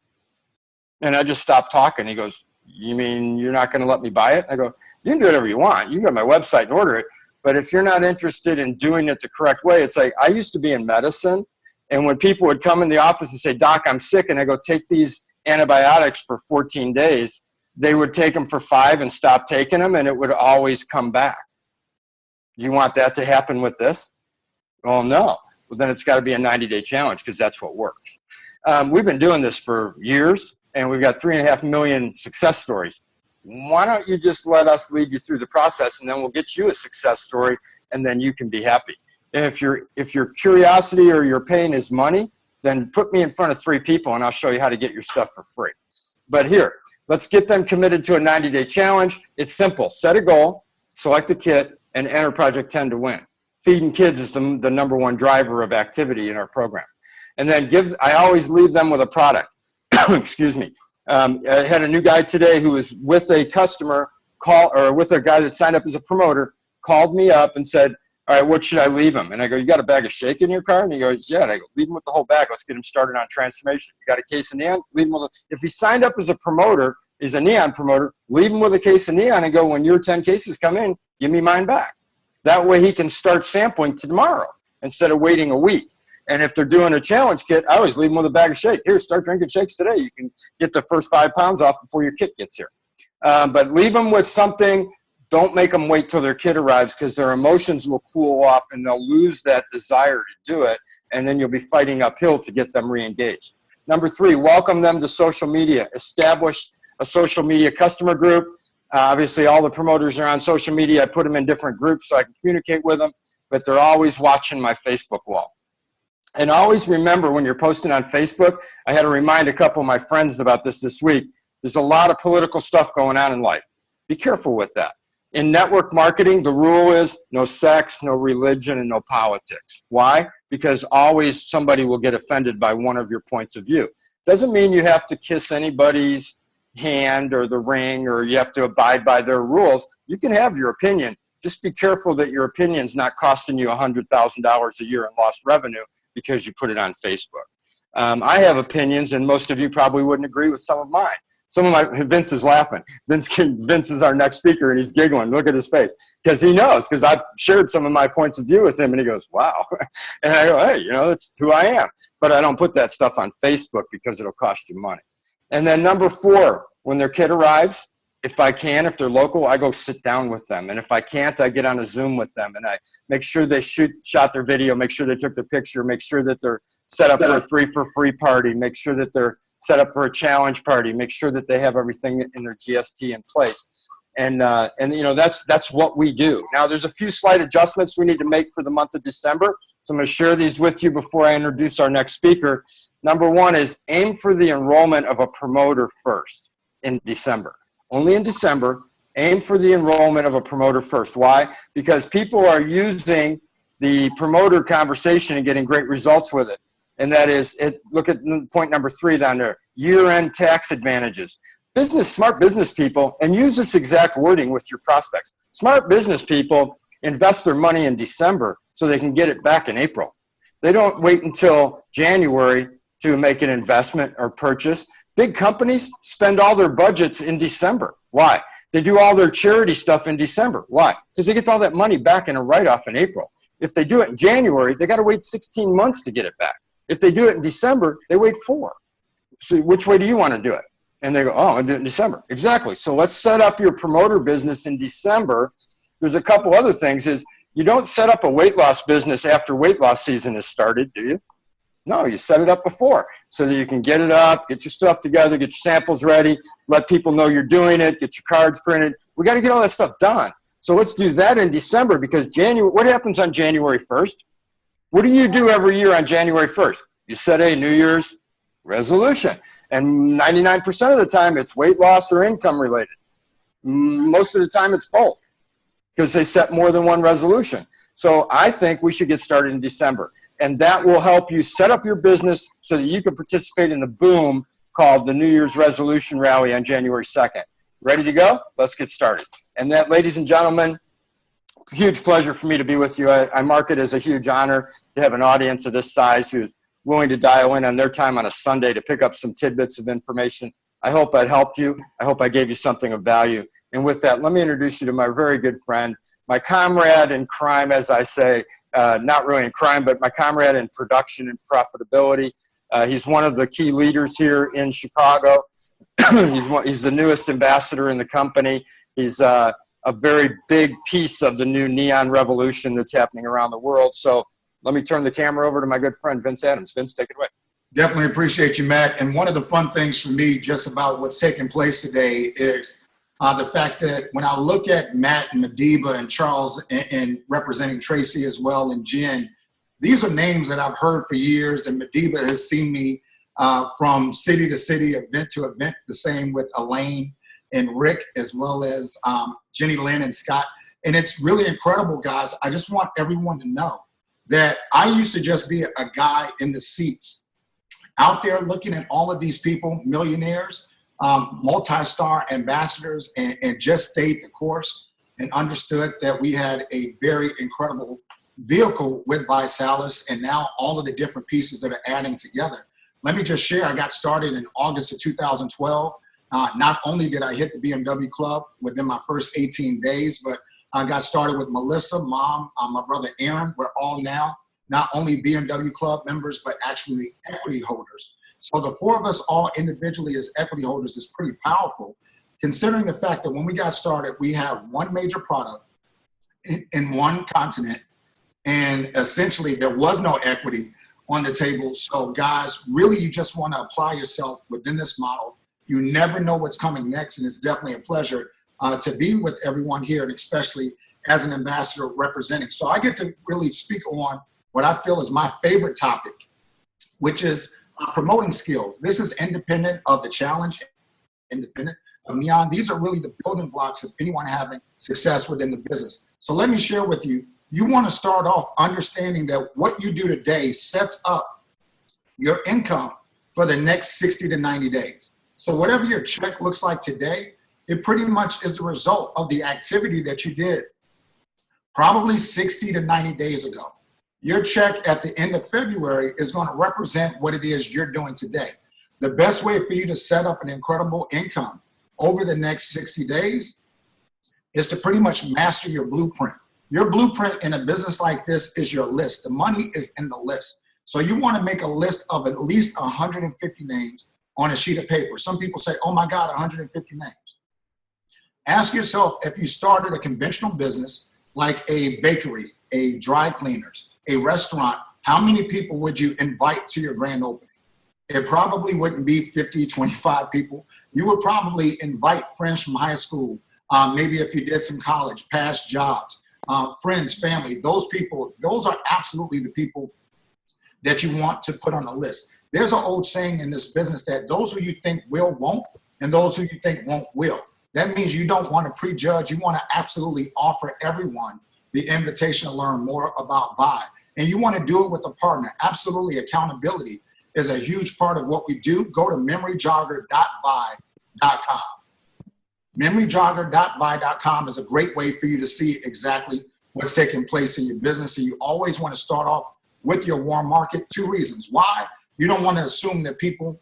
And I just stopped talking. He goes, you mean you're not going to let me buy it? I go, you can do whatever you want. You can go to my website and order it. But if you're not interested in doing it the correct way, it's like I used to be in medicine. And when people would come in the office and say, Doc, I'm sick, and I go, take these antibiotics for 14 days, they would take them for 5 and stop taking them, and it would always come back. Do you want that to happen with this? Well, no. Well, then it's got to be a 90-day challenge, because that's what works. We've been doing this for years, and we've got 3.5 million success stories. Why don't you just let us lead you through the process, and then we'll get you a success story, and then you can be happy. And if your curiosity or your pain is money, then put me in front of 3 people, and I'll show you how to get your stuff for free. But here, let's get them committed to a 90-day challenge. It's simple. Set a goal, select a kit, and enter Project 10 to win. Feeding kids is the number one driver of activity in our program. And then I always leave them with a product. Excuse me. I had a new guy today who was with a customer with a guy that signed up as a promoter, called me up and said, all right, what should I leave him? And I go, you got a bag of shake in your car? And he goes, yeah. And I go, leave him with the whole bag. Let's get him started on transformation. You got a case of neon? Leave him with if he signed up as a promoter, is a neon promoter, leave him with a case of neon and go, when your 10 cases come in, give me mine back. That way he can start sampling tomorrow instead of waiting a week. And if they're doing a challenge kit, I always leave them with a bag of shake. Here, start drinking shakes today. You can get the first 5 pounds off before your kit gets here. But leave them with something. Don't make them wait till their kit arrives, because their emotions will cool off and they'll lose that desire to do it. And then you'll be fighting uphill to get them re-engaged. Number 3, welcome them to social media. Establish a social media customer group. Obviously, all the promoters are on social media. I put them in different groups so I can communicate with them, but they're always watching my Facebook wall. And always remember, when you're posting on Facebook, I had to remind a couple of my friends about this week, there's a lot of political stuff going on in life. Be careful with that. In network marketing, the rule is no sex, no religion, and no politics. Why? Because always somebody will get offended by one of your points of view. Doesn't mean you have to kiss anybody's hand or the ring, or you have to abide by their rules. You can have your opinion. Just be careful that your opinion's not costing you $100,000 a year in lost revenue because you put it on Facebook. I have opinions, and most of you probably wouldn't agree with some of mine. Vince is laughing. Vince is our next speaker, and he's giggling. Look at his face. Because he knows, because I've shared some of my points of view with him, and he goes, wow. And I go, hey, that's who I am. But I don't put that stuff on Facebook because it'll cost you money. And then number 4, when their kid arrives, if they're local, I go sit down with them. And if I can't, I get on a Zoom with them, and I make sure they shot their video, make sure they took their picture, make sure that they're set up for a 3 for free party, make sure that they're set up for a challenge party, make sure that they have everything in their GST in place. And that's what we do. Now, there's a few slight adjustments we need to make for the month of December. So I'm going to share these with you before I introduce our next speaker. Number 1 is aim for the enrollment of a promoter first in December. Only in December, aim for the enrollment of a promoter first. Why? Because people are using the promoter conversation and getting great results with it. And that is, look at point number 3 down there, year-end tax advantages. Smart business people, and use this exact wording with your prospects. Smart business people invest their money in December so they can get it back in April. They don't wait until January to make an investment or purchase. Big companies spend all their budgets in December. Why? They do all their charity stuff in December. Why? Because they get all that money back in a write-off in April. If they do it in January, they got to wait 16 months to get it back. If they do it in December, they wait 4. So which way do you want to do it? And they go, oh, I do it in December. Exactly. So let's set up your promoter business in December. There's a couple other things. Is you don't set up a weight loss business after weight loss season has started, do you? No, you set it up before so that you can get it up, get your stuff together, get your samples ready, let people know you're doing it, get your cards printed. We got to get all that stuff done. So let's do that in December, because what happens on January 1st? What do you do every year on January 1st? You set a New Year's resolution. And 99% of the time, it's weight loss or income related. Most of the time, it's both, because they set more than one resolution. So I think we should get started in December. And that will help you set up your business so that you can participate in the boom called the New Year's Resolution Rally on January 2nd. Ready to go? Let's get started. And that, ladies and gentlemen, huge pleasure for me to be with you. I mark it as a huge honor to have an audience of this size who's willing to dial in on their time on a Sunday to pick up some tidbits of information. I hope I helped you. I hope I gave you something of value. And with that, let me introduce you to my very good friend, my comrade in crime, as I say, not really in crime, but my comrade in production and profitability. He's one of the key leaders here in Chicago. He's the newest ambassador in the company. He's a very big piece of the new neon revolution that's happening around the world. So let me turn the camera over to my good friend, Vince Adams. Vince, take it away. Definitely appreciate you, Matt. And one of the fun things for me just about what's taking place today is the fact that when I look at Matt and Madiba and Charles and representing Tracy as well and Jen, these are names that I've heard for years, and Madiba has seen me from city to city, event to event. The same with Elaine and Rick, as well as Jenny Lynn and Scott. And it's really incredible, guys. I just want everyone to know that I used to just be a guy in the seats out there looking at all of these people, millionaires, multi-star ambassadors, and just stayed the course and understood that we had a very incredible vehicle with Visalis, and now all of the different pieces that are adding together. Let me just share, I got started in August of 2012. Not only did I hit the BMW Club within my first 18 days, but I got started with Melissa, Mom, my brother Aaron. We're all now not only BMW Club members, but actually equity holders. So the four of us all individually as equity holders is pretty powerful, considering the fact that when we got started, we had one major product in one continent, and essentially there was no equity on the table. So guys, really you just want to apply yourself within this model. You never know what's coming next, and it's definitely a pleasure to be with everyone here, and especially as an ambassador representing. So I get to really speak on what I feel is my favorite topic, which is promoting skills. This is independent of the challenge, independent of Neon. These are really the building blocks of anyone having success within the business. So let me share with you, you want to start off understanding that what you do today sets up your income for the next 60 to 90 days. So whatever your check looks like today, it pretty much is the result of the activity that you did probably 60 to 90 days ago. Your check at the end of February is going to represent what it is you're doing today. The best way for you to set up an incredible income over the next 60 days is to pretty much master your blueprint. Your blueprint in a business like this is your list. The money is in the list. So you want to make a list of at least 150 names on a sheet of paper. Some people say, oh my God, 150 names. Ask yourself, if you started a conventional business like a bakery, a dry cleaners, a restaurant, how many people would you invite to your grand opening? It probably wouldn't be 50, 25 people. You would probably invite friends from high school, maybe if you did some college, past jobs, friends, family. Those people, those are absolutely the people that you want to put on the list. There's an old saying in this business that those who you think will won't, and those who you think won't will. That means you don't want to prejudge. You want to absolutely offer everyone the invitation to learn more about Vi. And you want to do it with a partner. Absolutely, accountability is a huge part of what we do. Go to memoryjogger.vi.com. Memoryjogger.vi.com is a great way for you to see exactly what's taking place in your business. And you always want to start off with your warm market. Two reasons. Why? You don't want to assume that people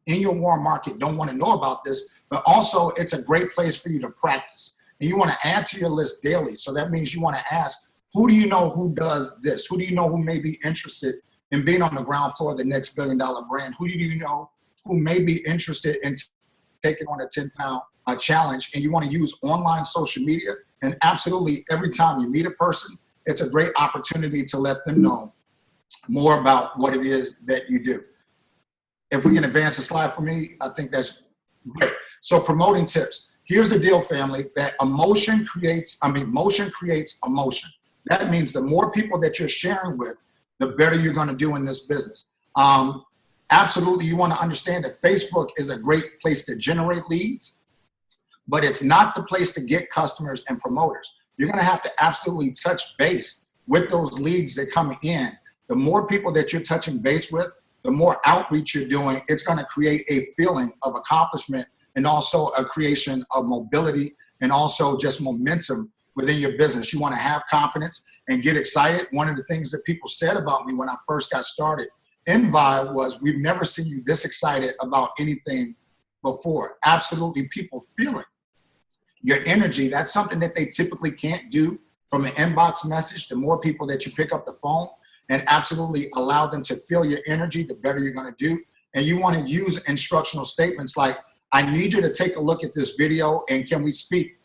in your warm market don't want to know about this, but also it's a great place for you to practice. And you want to add to your list daily. So that means you want to ask, who do you know who does this? Who do you know who may be interested in being on the ground floor of the next billion-dollar brand? Who do you know who may be interested in taking on a 10-pound challenge? And you want to use online social media. And absolutely every time you meet a person, it's a great opportunity to let them know more about what it is that you do. If we can advance the slide for me, I think that's great. So promoting tips. Here's the deal, family, that motion creates emotion. That means the more people that you're sharing with, the better you're going to do in this business. Absolutely, you want to understand that Facebook is a great place to generate leads, but it's not the place to get customers and promoters. You're going to have to absolutely touch base with those leads that come in. The more people that you're touching base with, the more outreach you're doing, it's going to create a feeling of accomplishment and also a creation of mobility and also just momentum within your business. You want to have confidence and get excited. One of the things that people said about me when I first got started in Vi was, we've never seen you this excited about anything before. Absolutely, people feel it. Your energy, that's something that they typically can't do from an inbox message. The more people that you pick up the phone and absolutely allow them to feel your energy, the better you're going to do. And you want to use instructional statements like, I need you to take a look at this video, and can we speak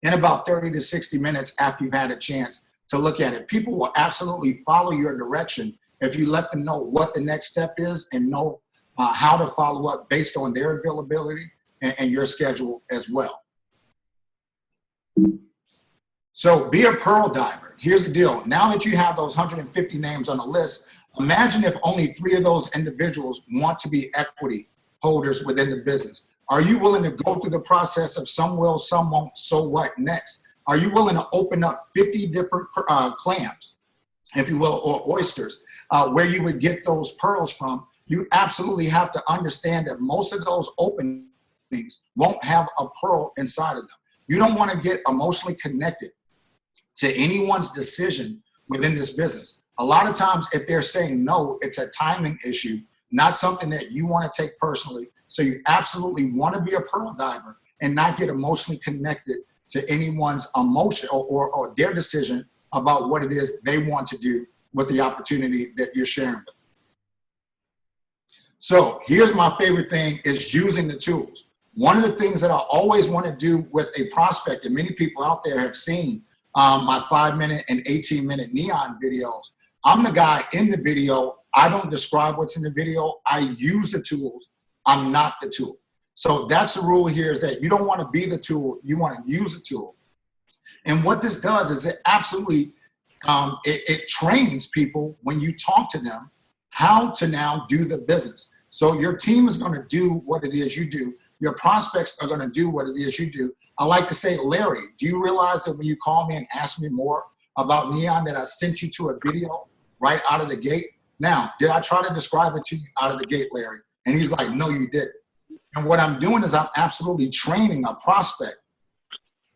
in about 30 to 60 minutes after you've had a chance to look at it. People will absolutely follow your direction if you let them know what the next step is and know how to follow up based on their availability and your schedule as well. So be a pearl diver. Here's the deal. Now that you have those 150 names on the list, Imagine if only 3 of those individuals want to be equity holders within the business. Are you willing to go through the process of some will, some won't, so what next? Are you willing to open up 50 different clams, if you will, or oysters, where you would get those pearls from? You absolutely have to understand that most of those openings won't have a pearl inside of them. You don't want to get emotionally connected to anyone's decision within this business. A lot of times, if they're saying no, it's a timing issue, not something that you want to take personally. So you absolutely want to be a pearl diver and not get emotionally connected to anyone's emotion or their decision about what it is they want to do with the opportunity that you're sharing with them. So here's my favorite thing, is using the tools. One of the things that I always want to do with a prospect, and many people out there have seen my 5-minute and 18-minute neon videos. I'm the guy in the video. I don't describe what's in the video. I use the tools. I'm not the tool. So that's the rule here, is that you don't want to be the tool. You want to use the tool. And what this does is it absolutely, it trains people when you talk to them how to now do the business. So your team is going to do what it is you do. Your prospects are going to do what it is you do. I like to say, Larry, do you realize that when you call me and ask me more about Neon, that I sent you to a video right out of the gate? Now, did I try to describe it to you out of the gate, Larry? And he's like, no, you didn't. And what I'm doing is I'm absolutely training a prospect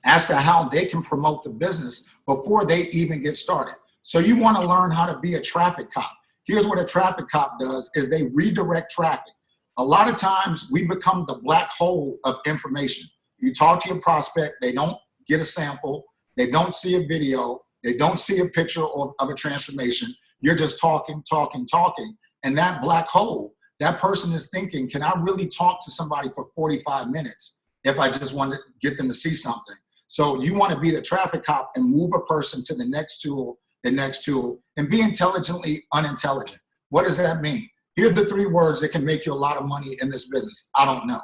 as to how they can promote the business before they even get started. So you want to learn how to be a traffic cop. Here's what a traffic cop does, is they redirect traffic. A lot of times we become the black hole of information. You talk to your prospect, they don't get a sample, they don't see a video, they don't see a picture of a transformation. You're just talking. And that black hole, that person is thinking, can I really talk to somebody for 45 minutes if I just want to get them to see something? So you want to be the traffic cop and move a person to the next tool, and be intelligently unintelligent. What does that mean? Here are the 3 words that can make you a lot of money in this business. I don't know.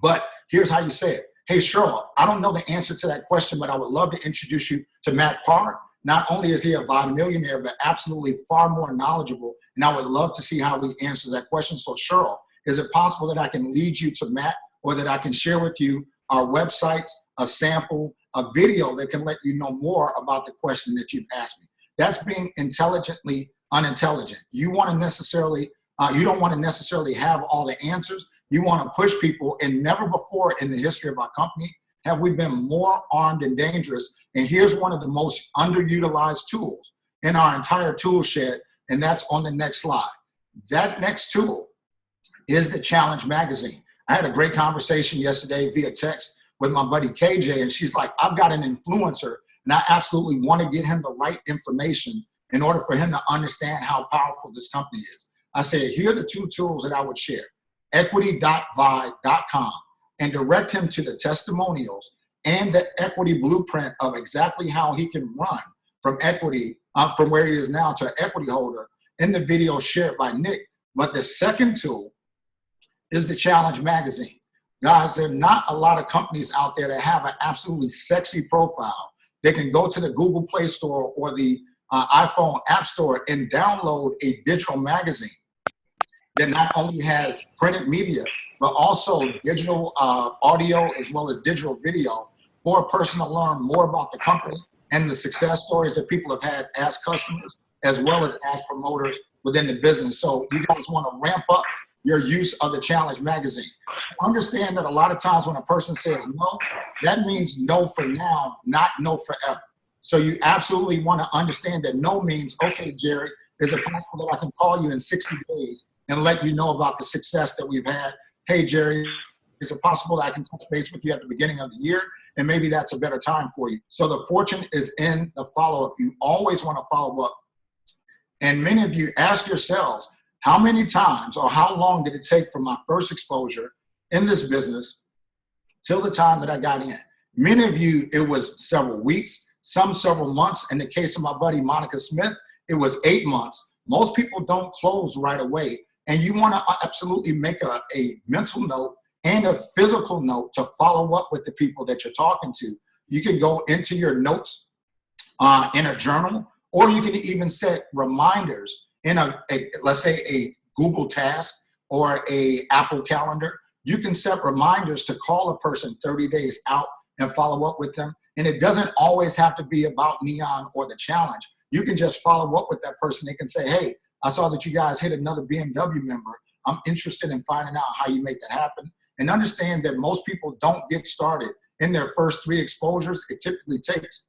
But here's how you say it. Hey, Cheryl, I don't know the answer to that question, but I would love to introduce you to Matt Parr. Not only is he a millionaire, but absolutely far more knowledgeable. And I would love to see how he answers that question. So Cheryl, is it possible that I can lead you to Matt, or that I can share with you our websites, a sample, a video that can let you know more about the question that you've asked me? That's being intelligently unintelligent. You want to necessarily, you don't want to necessarily have all the answers. You want to push people, and never before in the history of our company have we been more armed and dangerous. And here's one of the most underutilized tools in our entire tool shed, and that's on the next slide. That next tool is the Challenge Magazine. I had a great conversation yesterday via text with my buddy KJ, and she's like, I've got an influencer, and I absolutely want to get him the right information in order for him to understand how powerful this company is. I said, here are the 2 tools that I would share: equity.vibe.com, and direct him to the testimonials and the equity blueprint of exactly how he can run from equity, from where he is now to equity holder, in the video shared by Nick. But the second tool is the Challenge Magazine. Guys, there are not a lot of companies out there that have an absolutely sexy profile. They can go to the Google Play Store or the iPhone App Store and download a digital magazine that not only has printed media, but also digital audio as well as digital video, for a person to learn more about the company and the success stories that people have had as customers, as well as promoters within the business. So you guys want to ramp up your use of the Challenge Magazine. So understand that a lot of times when a person says no, that means no for now, not no forever. So you absolutely want to understand that no means, okay, Jerry, is it possible that I can call you in 60 days and let you know about the success that we've had? Hey, Jerry, is it possible that I can touch base with you at the beginning of the year? And maybe that's a better time for you. So the fortune is in the follow-up. You always want to follow up. And many of you ask yourselves, how many times or how long did it take from my first exposure in this business till the time that I got in? Many of you, it was several weeks, some several months. In the case of my buddy Monica Smith, it was 8 months. Most people don't close right away. And you want to absolutely make a mental note and a physical note to follow up with the people that you're talking to. You can go into your notes in a journal, or you can even set reminders in let's say a Google Task or a Apple Calendar. You can set reminders to call a person 30 days out and follow up with them. And it doesn't always have to be about Neon or the challenge. You can just follow up with that person. They can say, hey, I saw that you guys hit another BMW member. I'm interested in finding out how you make that happen. And understand that most people don't get started in their first 3 exposures. It typically takes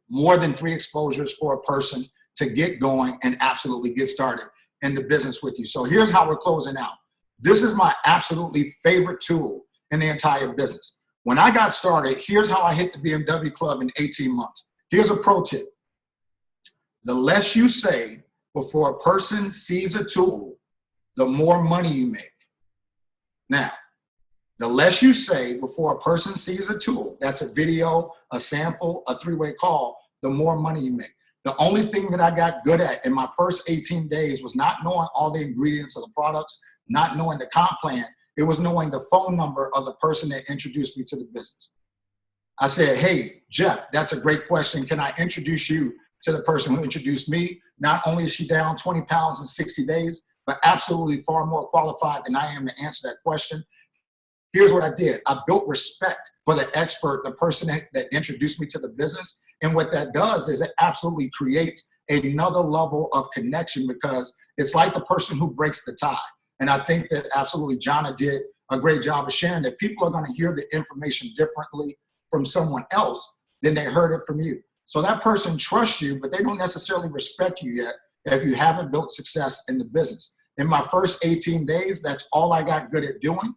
more than 3 exposures for a person to get going and absolutely get started in the business with you. So here's how we're closing out. This is my absolutely favorite tool in the entire business. When I got started, here's how I hit the BMW club in 18 months. Here's a pro tip. The less you say before a person sees a tool, the more money you make. Now, the less you say before a person sees a tool, that's a video, a sample, a 3-way call, the more money you make. The only thing that I got good at in my first 18 days was not knowing all the ingredients of the products, not knowing the comp plan. It was knowing the phone number of the person that introduced me to the business. I said, hey, Jeff, that's a great question. Can I introduce you to the person who introduced me? Not only is she down 20 pounds in 60 days, but absolutely far more qualified than I am to answer that question. Here's what I did. I built respect for the expert, the person that introduced me to the business. And what that does is it absolutely creates another level of connection, because it's like the person who breaks the tie. And I think that absolutely Jonna did a great job of sharing that people are going to hear the information differently from someone else than they heard it from you. So that person trusts you, but they don't necessarily respect you yet if you haven't built success in the business. In my first 18 days, that's all I got good at doing,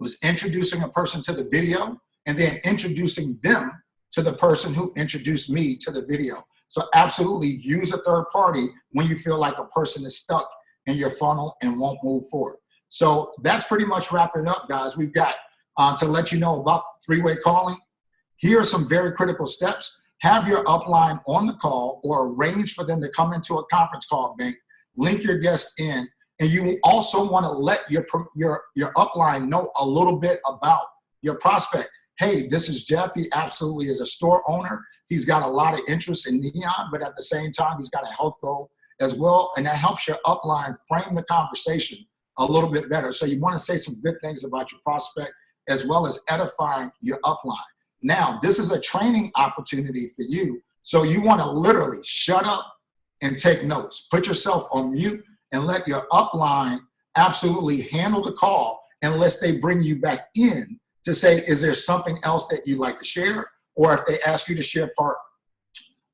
was introducing a person to the video and then introducing them to the person who introduced me to the video. So absolutely use a third party when you feel like a person is stuck in your funnel and won't move forward. So that's pretty much wrapping up, guys. We've got to let you know about 3-way calling. Here are some very critical steps. Have your upline on the call or arrange for them to come into a conference call bank, link your guest in, and you also want to let your upline know a little bit about your prospect. Hey, this is Jeff. He absolutely is a store owner. He's got a lot of interest in Neon, but at the same time, he's got a health goal as well. And that helps your upline frame the conversation a little bit better. So you want to say some good things about your prospect as well as edifying your upline. Now, this is a training opportunity for you. So you want to literally shut up and take notes. Put yourself on mute and let your upline absolutely handle the call unless they bring you back in to say, is there something else that you'd like to share? Or if they ask you to share part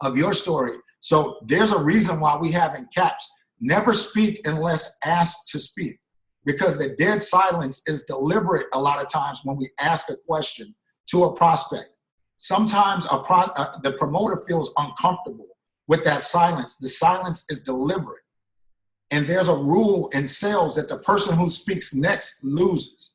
of your story. So there's a reason why we have in caps, never speak unless asked to speak, because the dead silence is deliberate a lot of times when we ask a question to a prospect. Sometimes the promoter feels uncomfortable with that silence. The silence is deliberate. And there's a rule in sales that the person who speaks next loses.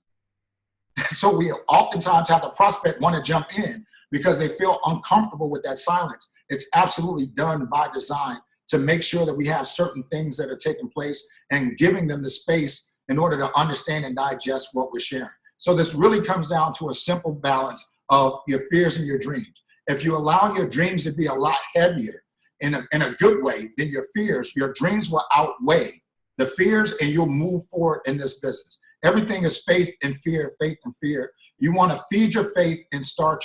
So we oftentimes have the prospect want to jump in because they feel uncomfortable with that silence. It's absolutely done by design to make sure that we have certain things that are taking place and giving them the space in order to understand and digest what we're sharing. So this really comes down to a simple balance of your fears and your dreams. If you allow your dreams to be a lot heavier in a good way than your fears, your dreams will outweigh the fears and you'll move forward in this business. Everything is faith and fear, faith and fear. You want to feed your faith and starve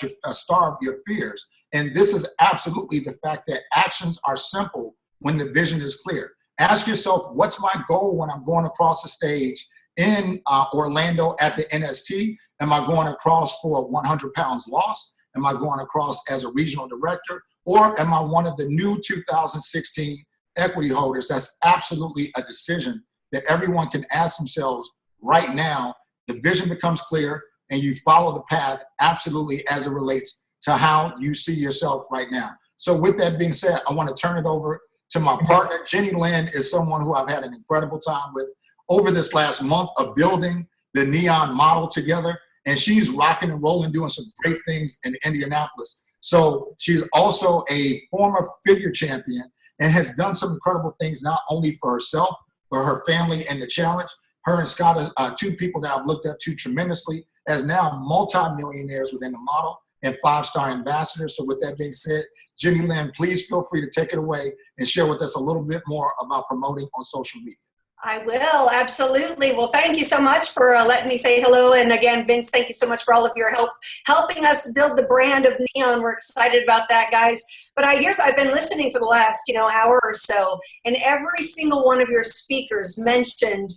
your fears. And this is absolutely the fact that actions are simple when the vision is clear. Ask yourself, what's my goal when I'm going across the stage in Orlando at the NST? Am I going across for 100 pounds lost? Am I going across as a regional director? Or am I one of the new 2016 equity holders? That's absolutely a decision that everyone can ask themselves right now. The vision becomes clear and you follow the path absolutely as it relates to how you see yourself right now. So with that being said, I want to turn it over to my partner. Jenny Lynn is someone who I've had an incredible time with over this last month of building the Neon model together. And she's rocking and rolling, doing some great things in Indianapolis. So she's also a former figure champion and has done some incredible things, not only for herself, but her family and the challenge. Her and Scott are two people that I've looked up to tremendously as now multi-millionaires within the model and 5-star ambassadors. So with that being said, Jenny Lynn, please feel free to take it away and share with us a little bit more about promoting on social media. I will, absolutely. Well, thank you so much for letting me say hello. And again, Vince, thank you so much for all of your help helping us build the brand of Neon. We're excited about that, guys. But I've been listening for the last, hour or so, and every single one of your speakers mentioned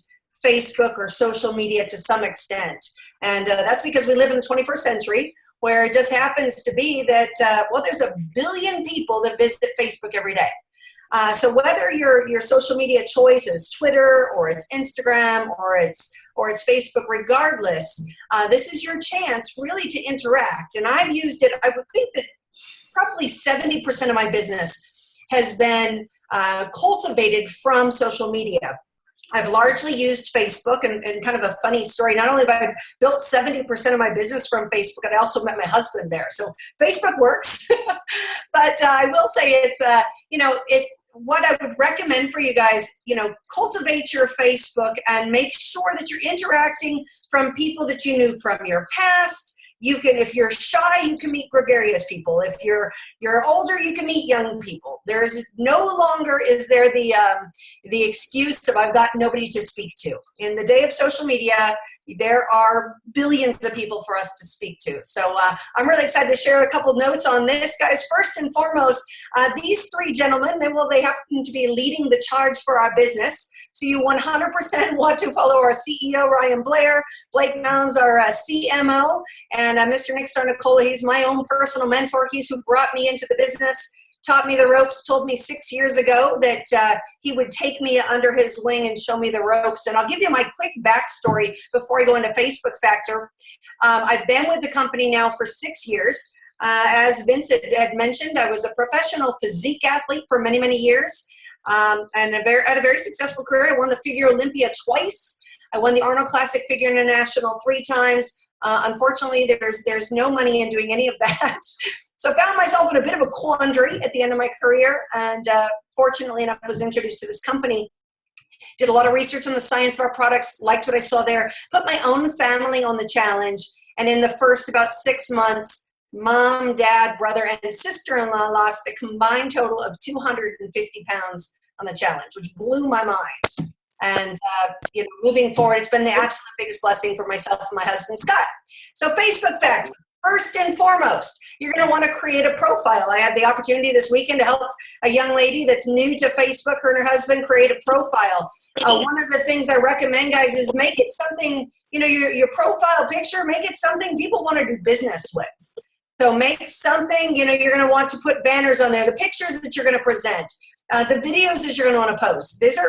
Facebook or social media to some extent. And that's because we live in the 21st century, where it just happens to be that, there's 1 billion people that visit Facebook every day. So whether your social media choice is Twitter or it's Instagram or it's Facebook, regardless, this is your chance really to interact. And I've used it. I would think that probably 70% of my business has been cultivated from social media. I've largely used Facebook, and kind of a funny story. Not only have I built 70% of my business from Facebook, I also met my husband there. So Facebook works. But I will say it's, what I would recommend for you guys, cultivate your Facebook and make sure that you're interacting from people that you knew from your past. You can, if you're shy, you can meet gregarious people. If you're older, you can meet young people. There's no longer is there the excuse of I've got nobody to speak to. In the day of social media, there are billions of people for us to speak to. So I'm really excited to share a couple notes on this, guys. First and foremost, these three gentlemen, they happen to be leading the charge for our business. So you 100% want to follow our CEO, Ryan Blair, Blake Mounds, our CMO, and Mr. Nick Sarnicola. He's my own personal mentor. He's who brought me into the business, taught me the ropes, told me 6 years ago that he would take me under his wing and show me the ropes. And I'll give you my quick backstory before I go into Facebook Factor. I've been with the company now for 6 years. As Vince had mentioned, I was a professional physique athlete for many, many years, and had a very successful career. I won the Figure Olympia twice. I won the Arnold Classic Figure International 3 times. Unfortunately, there's no money in doing any of that. So I found myself in a bit of a quandary at the end of my career, and fortunately enough, was introduced to this company. Did a lot of research on the science of our products, liked what I saw there, put my own family on the challenge, and in the first about 6 months, mom, dad, brother, and sister-in-law lost a combined total of 250 pounds on the challenge, which blew my mind. And, moving forward, it's been the absolute biggest blessing for myself and my husband, Scott. So Facebook Factor. First and foremost, you're going to want to create a profile. I had the opportunity this weekend to help a young lady that's new to Facebook, her and her husband, create a profile. One of the things I recommend, guys, is make it something, your profile picture, make it something people want to do business with. So make something, you're going to want to put banners on there, the pictures that you're going to present, the videos that you're going to want to post. This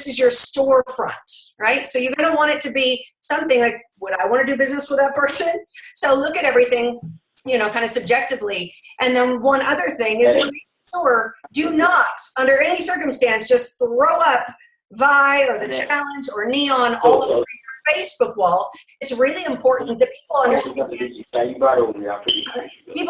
is your storefront, right? So you're going to want it to be something like, would I want to do business with that person? So look at everything, kind of subjectively. And then one other thing is make sure, do not, under any circumstance, just throw up Vi or the challenge or Neon all over your Facebook wall. It's really important that people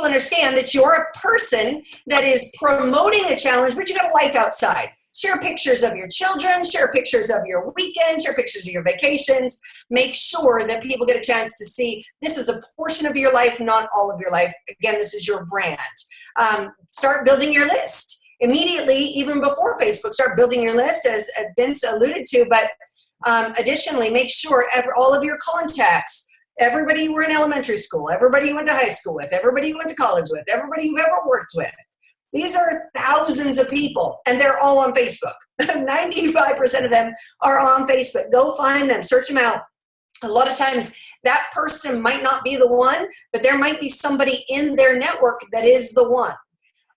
understand that you're a person that is promoting a challenge, but you got a life outside. Share pictures of your children, share pictures of your weekend, share pictures of your vacations. Make sure that people get a chance to see this is a portion of your life, not all of your life. Again, this is your brand. Start building your list. Immediately, even before Facebook, start building your list, as Vince alluded to. But additionally, make sure all of your contacts, everybody you were in elementary school, everybody you went to high school with, everybody you went to college with, everybody you've ever worked with. These are thousands of people, and they're all on Facebook. 95% of them are on Facebook. Go find them, search them out. A lot of times, that person might not be the one, but there might be somebody in their network that is the one.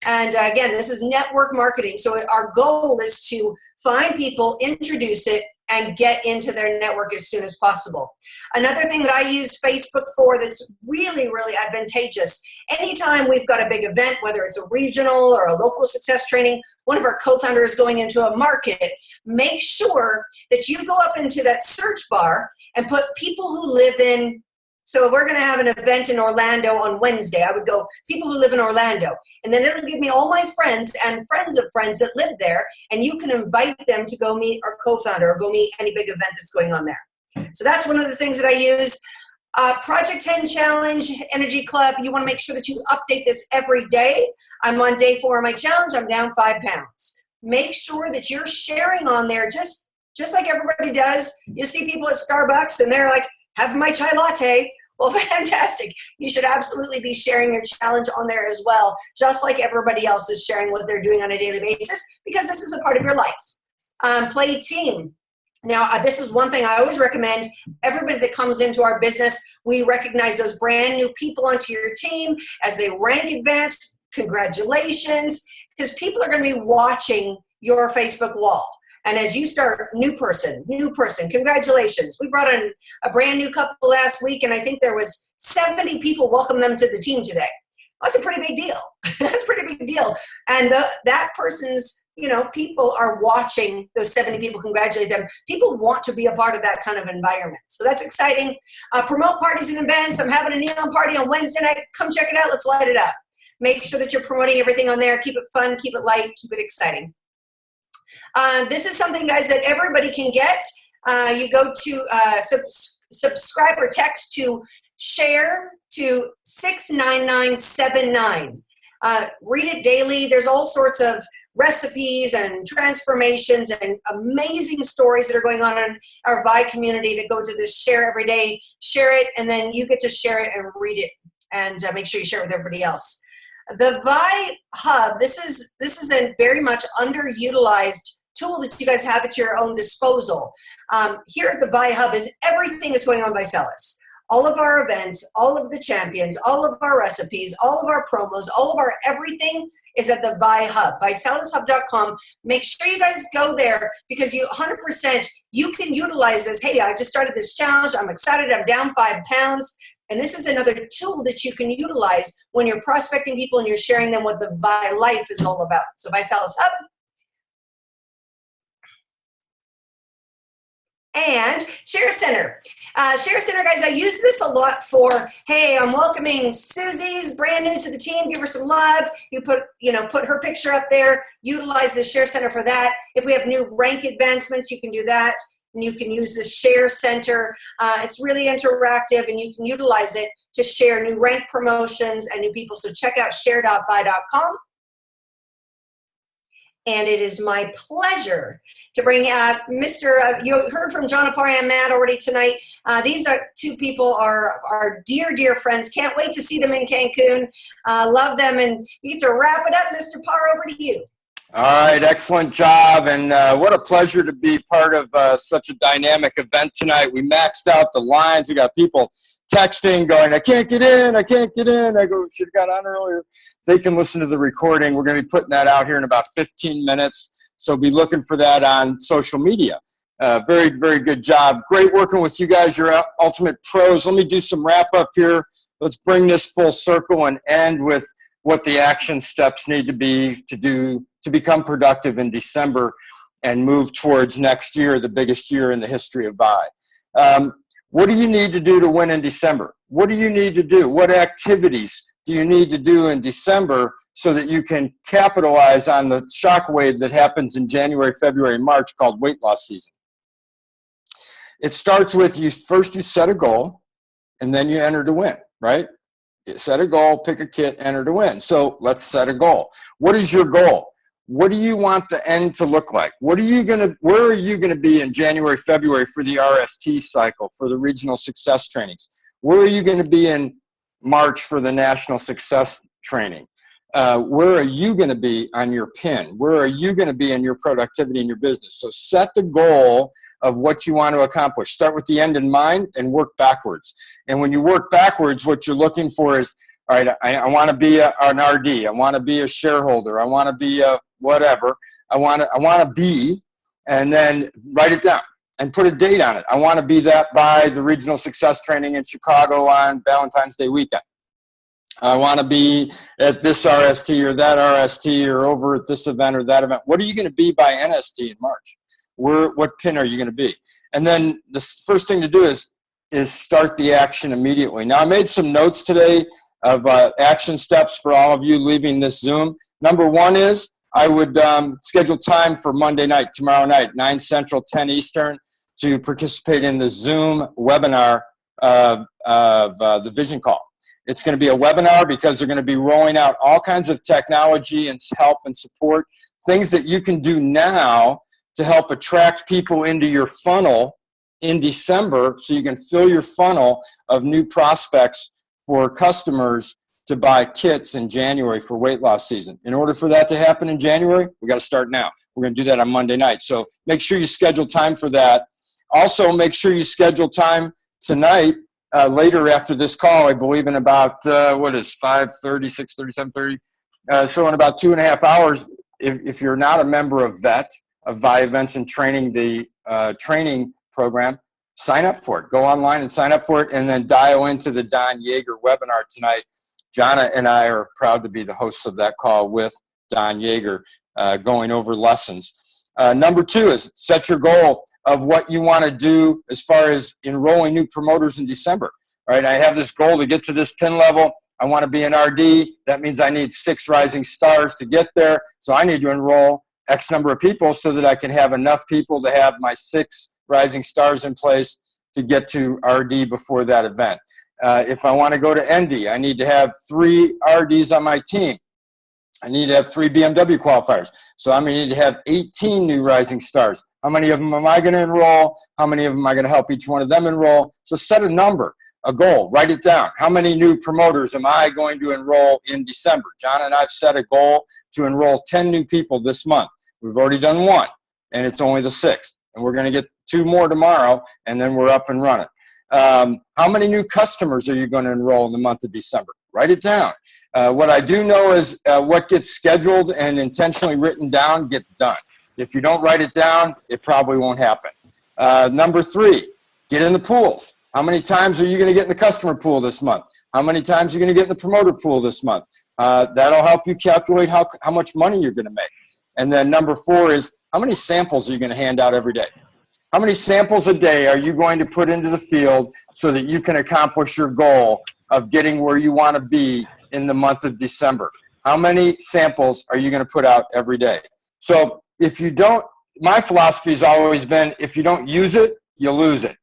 And again, this is network marketing. So our goal is to find people, introduce it, and get into their network as soon as possible. Another thing that I use Facebook for that's really, really advantageous, anytime we've got a big event, whether it's a regional or a local success training, one of our co-founders going into a market, make sure that you go up into that search bar and put people who live in. So we're going to have an event in Orlando on Wednesday. I would go, people who live in Orlando. And then it'll give me all my friends and friends of friends that live there. And you can invite them to go meet our co-founder or go meet any big event that's going on there. So that's one of the things that I use. Project 10 Challenge, Energy Club, you want to make sure that you update this every day. I'm on day 4 of my challenge. I'm down 5 pounds. Make sure that you're sharing on there just like everybody does. You see people at Starbucks and they're like, have my chai latte. Well, fantastic. You should absolutely be sharing your challenge on there as well, just like everybody else is sharing what they're doing on a daily basis, because this is a part of your life. Play team. Now, this is one thing I always recommend. Everybody that comes into our business, we recognize those brand new people onto your team as they rank advance. Congratulations, because people are going to be watching your Facebook wall. And as you start, new person, congratulations. We brought in a brand new couple last week, and I think there was 70 people welcome them to the team today. That's a pretty big deal. That's a pretty big deal. And that person's, people are watching those 70 people, congratulate them. People want to be a part of that kind of environment. So that's exciting. Promote parties and events. I'm having a neon party on Wednesday night. Come check it out. Let's light it up. Make sure that you're promoting everything on there. Keep it fun, keep it light, keep it exciting. This is something, guys, that everybody can get. You go to subscribe or text to share to 69979. Read it daily. There's all sorts of recipes and transformations and amazing stories that are going on in our VI community that go to this share every day. Share it, and then you get to share it and read it, and make sure you share it with everybody else. The VI Hub, this is a very much underutilized tool that you guys have at your own disposal. Here at the VI Hub is everything that's going on by Visalis. All of our events, all of the champions, all of our recipes, all of our promos, all of our everything is at the VI Hub, visalishub.com. Make sure you guys go there, because 100% you can utilize this. Hey, I just started this challenge. I'm excited. I'm down 5 pounds. And this is another tool that you can utilize when you're prospecting people and you're sharing them what the VI life is all about. So Visalis Hub. And Share Center. Share Center, guys, I use this a lot for, hey, I'm welcoming Susie's brand new to the team. Give her some love. You put her picture up there. Utilize the Share Center for that. If we have new rank advancements, you can do that. And you can use the Share Center. It's really interactive, and you can utilize it to share new rank promotions and new people. So check out share.vi.com. And it is my pleasure to bring you heard from John Apari and Matt already tonight. These are two people, are dear, dear friends. Can't wait to see them in Cancun. Love them. And you get to wrap it up, Mr. Parr, over to you. All right, excellent job. And what a pleasure to be part of such a dynamic event tonight. We maxed out the lines. We got people texting, going, I can't get in. I go, should have got on earlier. They can listen to the recording. We're going to be putting that out here in about 15 minutes. So be looking for that on social media. Very, very good job. Great working with you guys. You're ultimate pros. Let me do some wrap up here. Let's bring this full circle and end with what the action steps need to be to become productive in December and move towards next year, the biggest year in the history of VI. What do you need to do to win in December? What do you need to do? What activities do you need to do in December so that you can capitalize on the shockwave that happens in January, February, and March called weight loss season? It starts with you set a goal, and then you enter to win, right? You set a goal, pick a kit, enter to win. So let's set a goal. What is your goal? What do you want the end to look like? Where are you gonna be in January, February for the RST cycle, for the regional success trainings? Where are you gonna be in March for the national success training? Where are you gonna be on your PIN? Where are you gonna be in your productivity in your business? So set the goal of what you want to accomplish. Start with the end in mind and work backwards. And when you work backwards, what you're looking for is, all right, I want to be an RD. I want to be a shareholder. I want to be a whatever. I want to be, and then write it down and put a date on it. I want to be that by the regional success training in Chicago on Valentine's Day weekend. I want to be at this RST or that RST or over at this event or that event. What are you going to be by NST in March? What pin are you going to be? And then the first thing to do is start the action immediately. Now, I made some notes today of action steps for all of you leaving this Zoom. Number one is I would schedule time for Monday night, tomorrow night, 9 Central, 10 Eastern, to participate in the Zoom webinar the vision call. It's going to be a webinar because they're going to be rolling out all kinds of technology and help and support, things that you can do now to help attract people into your funnel in December, so you can fill your funnel of new prospects for customers to buy kits in January for weight loss season. In order for that to happen in January, we got to start now. We're going to do that on Monday night. So make sure you schedule time for that. Also, make sure you schedule time tonight, later after this call, I believe in about, 5:30, 6:30, 7:30. So in about 2.5 hours, if you're not a member of VET, of VI Events and Training, the training program, sign up for it. Go online and sign up for it, and then dial into the Don Yeager webinar tonight. Jonna and I are proud to be the hosts of that call with Don Yeager, going over lessons. Number 2 is set your goal of what you want to do as far as enrolling new promoters in December. All right, I have this goal to get to this pin level. I want to be an RD. That means I need 6 rising stars to get there. So I need to enroll X number of people so that I can have enough people to have my 6 rising stars in place to get to RD before that event. If I want to go to ND, I need to have 3 RDs on my team. I need to have 3 BMW qualifiers. So I'm going to need to have 18 new rising stars. How many of them am I going to enroll? How many of them am I going to help each one of them enroll? So set a number, a goal, write it down. How many new promoters am I going to enroll in December? John and I have set a goal to enroll 10 new people this month. We've already done 1, and it's only the 6th. And we're going to get 2 more tomorrow, and then we're up and running. How many new customers are you going to enroll in the month of December? Write it down. What I do know is what gets scheduled and intentionally written down gets done. If you don't write it down, it probably won't happen. Number 3, get in the pools. How many times are you going to get in the customer pool this month? How many times are you going to get in the promoter pool this month? That'll help you calculate how much money you're going to make. And then number 4 is, how many samples are you going to hand out every day? How many samples a day are you going to put into the field so that you can accomplish your goal of getting where you want to be in the month of December? How many samples are you going to put out every day? So if you don't, my philosophy has always been, if you don't use it, you lose it.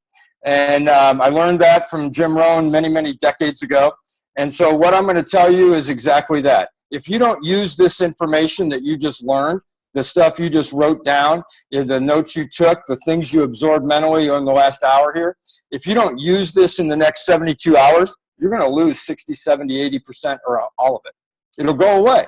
And I learned that from Jim Rohn many, many decades ago. And so what I'm going to tell you is exactly that. If you don't use this information that you just learned, the stuff you just wrote down, the notes you took, the things you absorbed mentally in the last hour here, if you don't use this in the next 72 hours, you're going to lose 60, 70, 80% or all of it. It'll go away.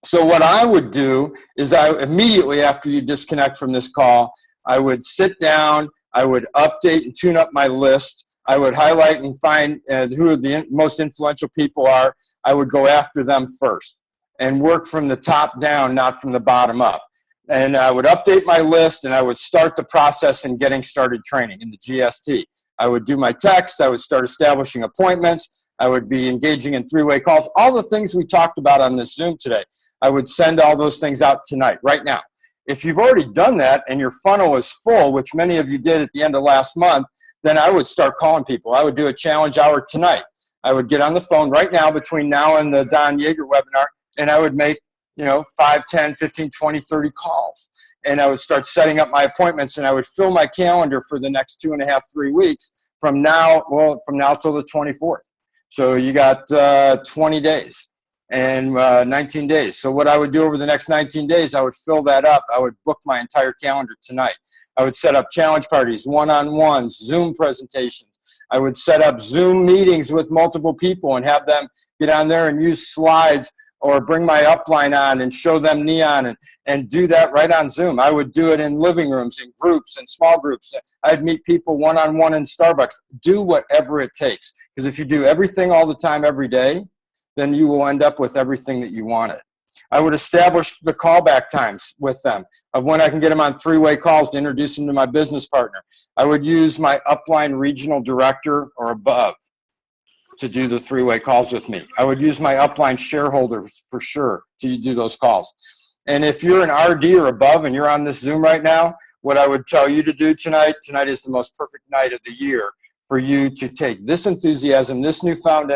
So what I would do is immediately after you disconnect from this call, I would sit down, I would update and tune up my list. I would highlight and find who the most influential people are. I would go after them first and work from the top down, not from the bottom up. And I would update my list, and I would start the process in getting started training in the GST. I would do my text. I would start establishing appointments. I would be engaging in 3-way calls. All the things we talked about on this Zoom today, I would send all those things out tonight, right now. If you've already done that and your funnel is full, which many of you did at the end of last month, then I would start calling people. I would do a challenge hour tonight. I would get on the phone right now between now and the Don Yeager webinar, and I would make 5, 10, 15, 20, 30 calls. And I would start setting up my appointments, and I would fill my calendar for the next 2.5, 3 weeks from now till the 24th. So you got 20 days and 19 days. So what I would do over the next 19 days, I would fill that up. I would book my entire calendar tonight. I would set up challenge parties, one-on-ones, Zoom presentations. I would set up Zoom meetings with multiple people and have them get on there and use slides, or bring my upline on and show them Neon and do that right on Zoom. I would do it in living rooms, in groups, in small groups. I'd meet people one-on-one in Starbucks. Do whatever it takes. Because if you do everything all the time, every day, then you will end up with everything that you wanted. I would establish the callback times with them of when I can get them on 3-way calls to introduce them to my business partner. I would use my upline regional director or above to do the 3-way calls with me. I would use my upline shareholders for sure to do those calls. And if you're an RD or above and you're on this Zoom right now, what I would tell you to do tonight is the most perfect night of the year for you to take this enthusiasm, this newfound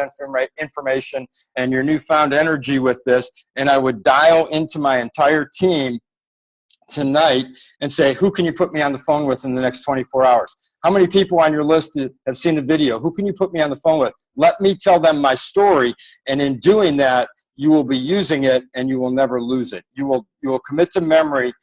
information, and your newfound energy with this, and I would dial into my entire team tonight and say, who can you put me on the phone with in the next 24 hours? How many people on your list have seen the video? Who can you put me on the phone with? Let me tell them my story. And in doing that, you will be using it and you will never lose it. You will commit to memory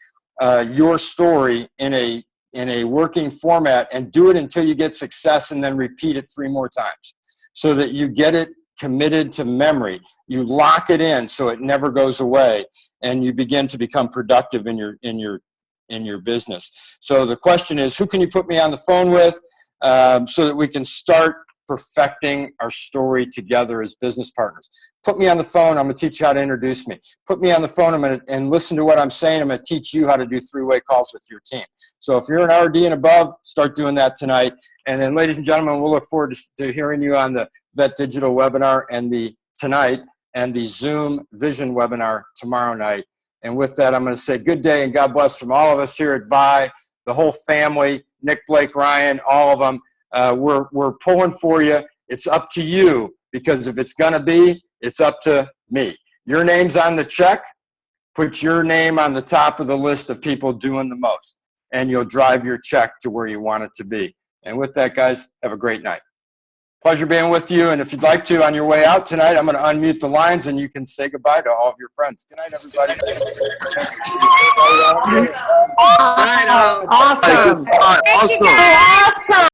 your story in a working format and do it until you get success, and then repeat it 3 more times so that you get it committed to memory. You lock it in so it never goes away, and you begin to become productive in your business. So the question is, who can you put me on the phone with so that we can start perfecting our story together as business partners? Put me on the phone. I'm going to teach you how to introduce me. Put me on the phone. And listen to what I'm saying. I'm going to teach you how to do 3-way calls with your team. So if you're an RD and above, start doing that tonight. And then, ladies and gentlemen, we'll look forward to hearing you on the Vet Digital webinar tonight and the Zoom Vision webinar tomorrow night. And with that, I'm going to say good day and God bless from all of us here at Vi, the whole family, Nick, Blake, Ryan, all of them. We're pulling for you. It's up to you, because if it's going to be, it's up to me. Your name's on the check. Put your name on the top of the list of people doing the most, and you'll drive your check to where you want it to be. And with that, guys, have a great night. Pleasure being with you. And if you'd like to, on your way out tonight, I'm going to unmute the lines and you can say goodbye to all of your friends. Good night, everybody. Awesome. Awesome.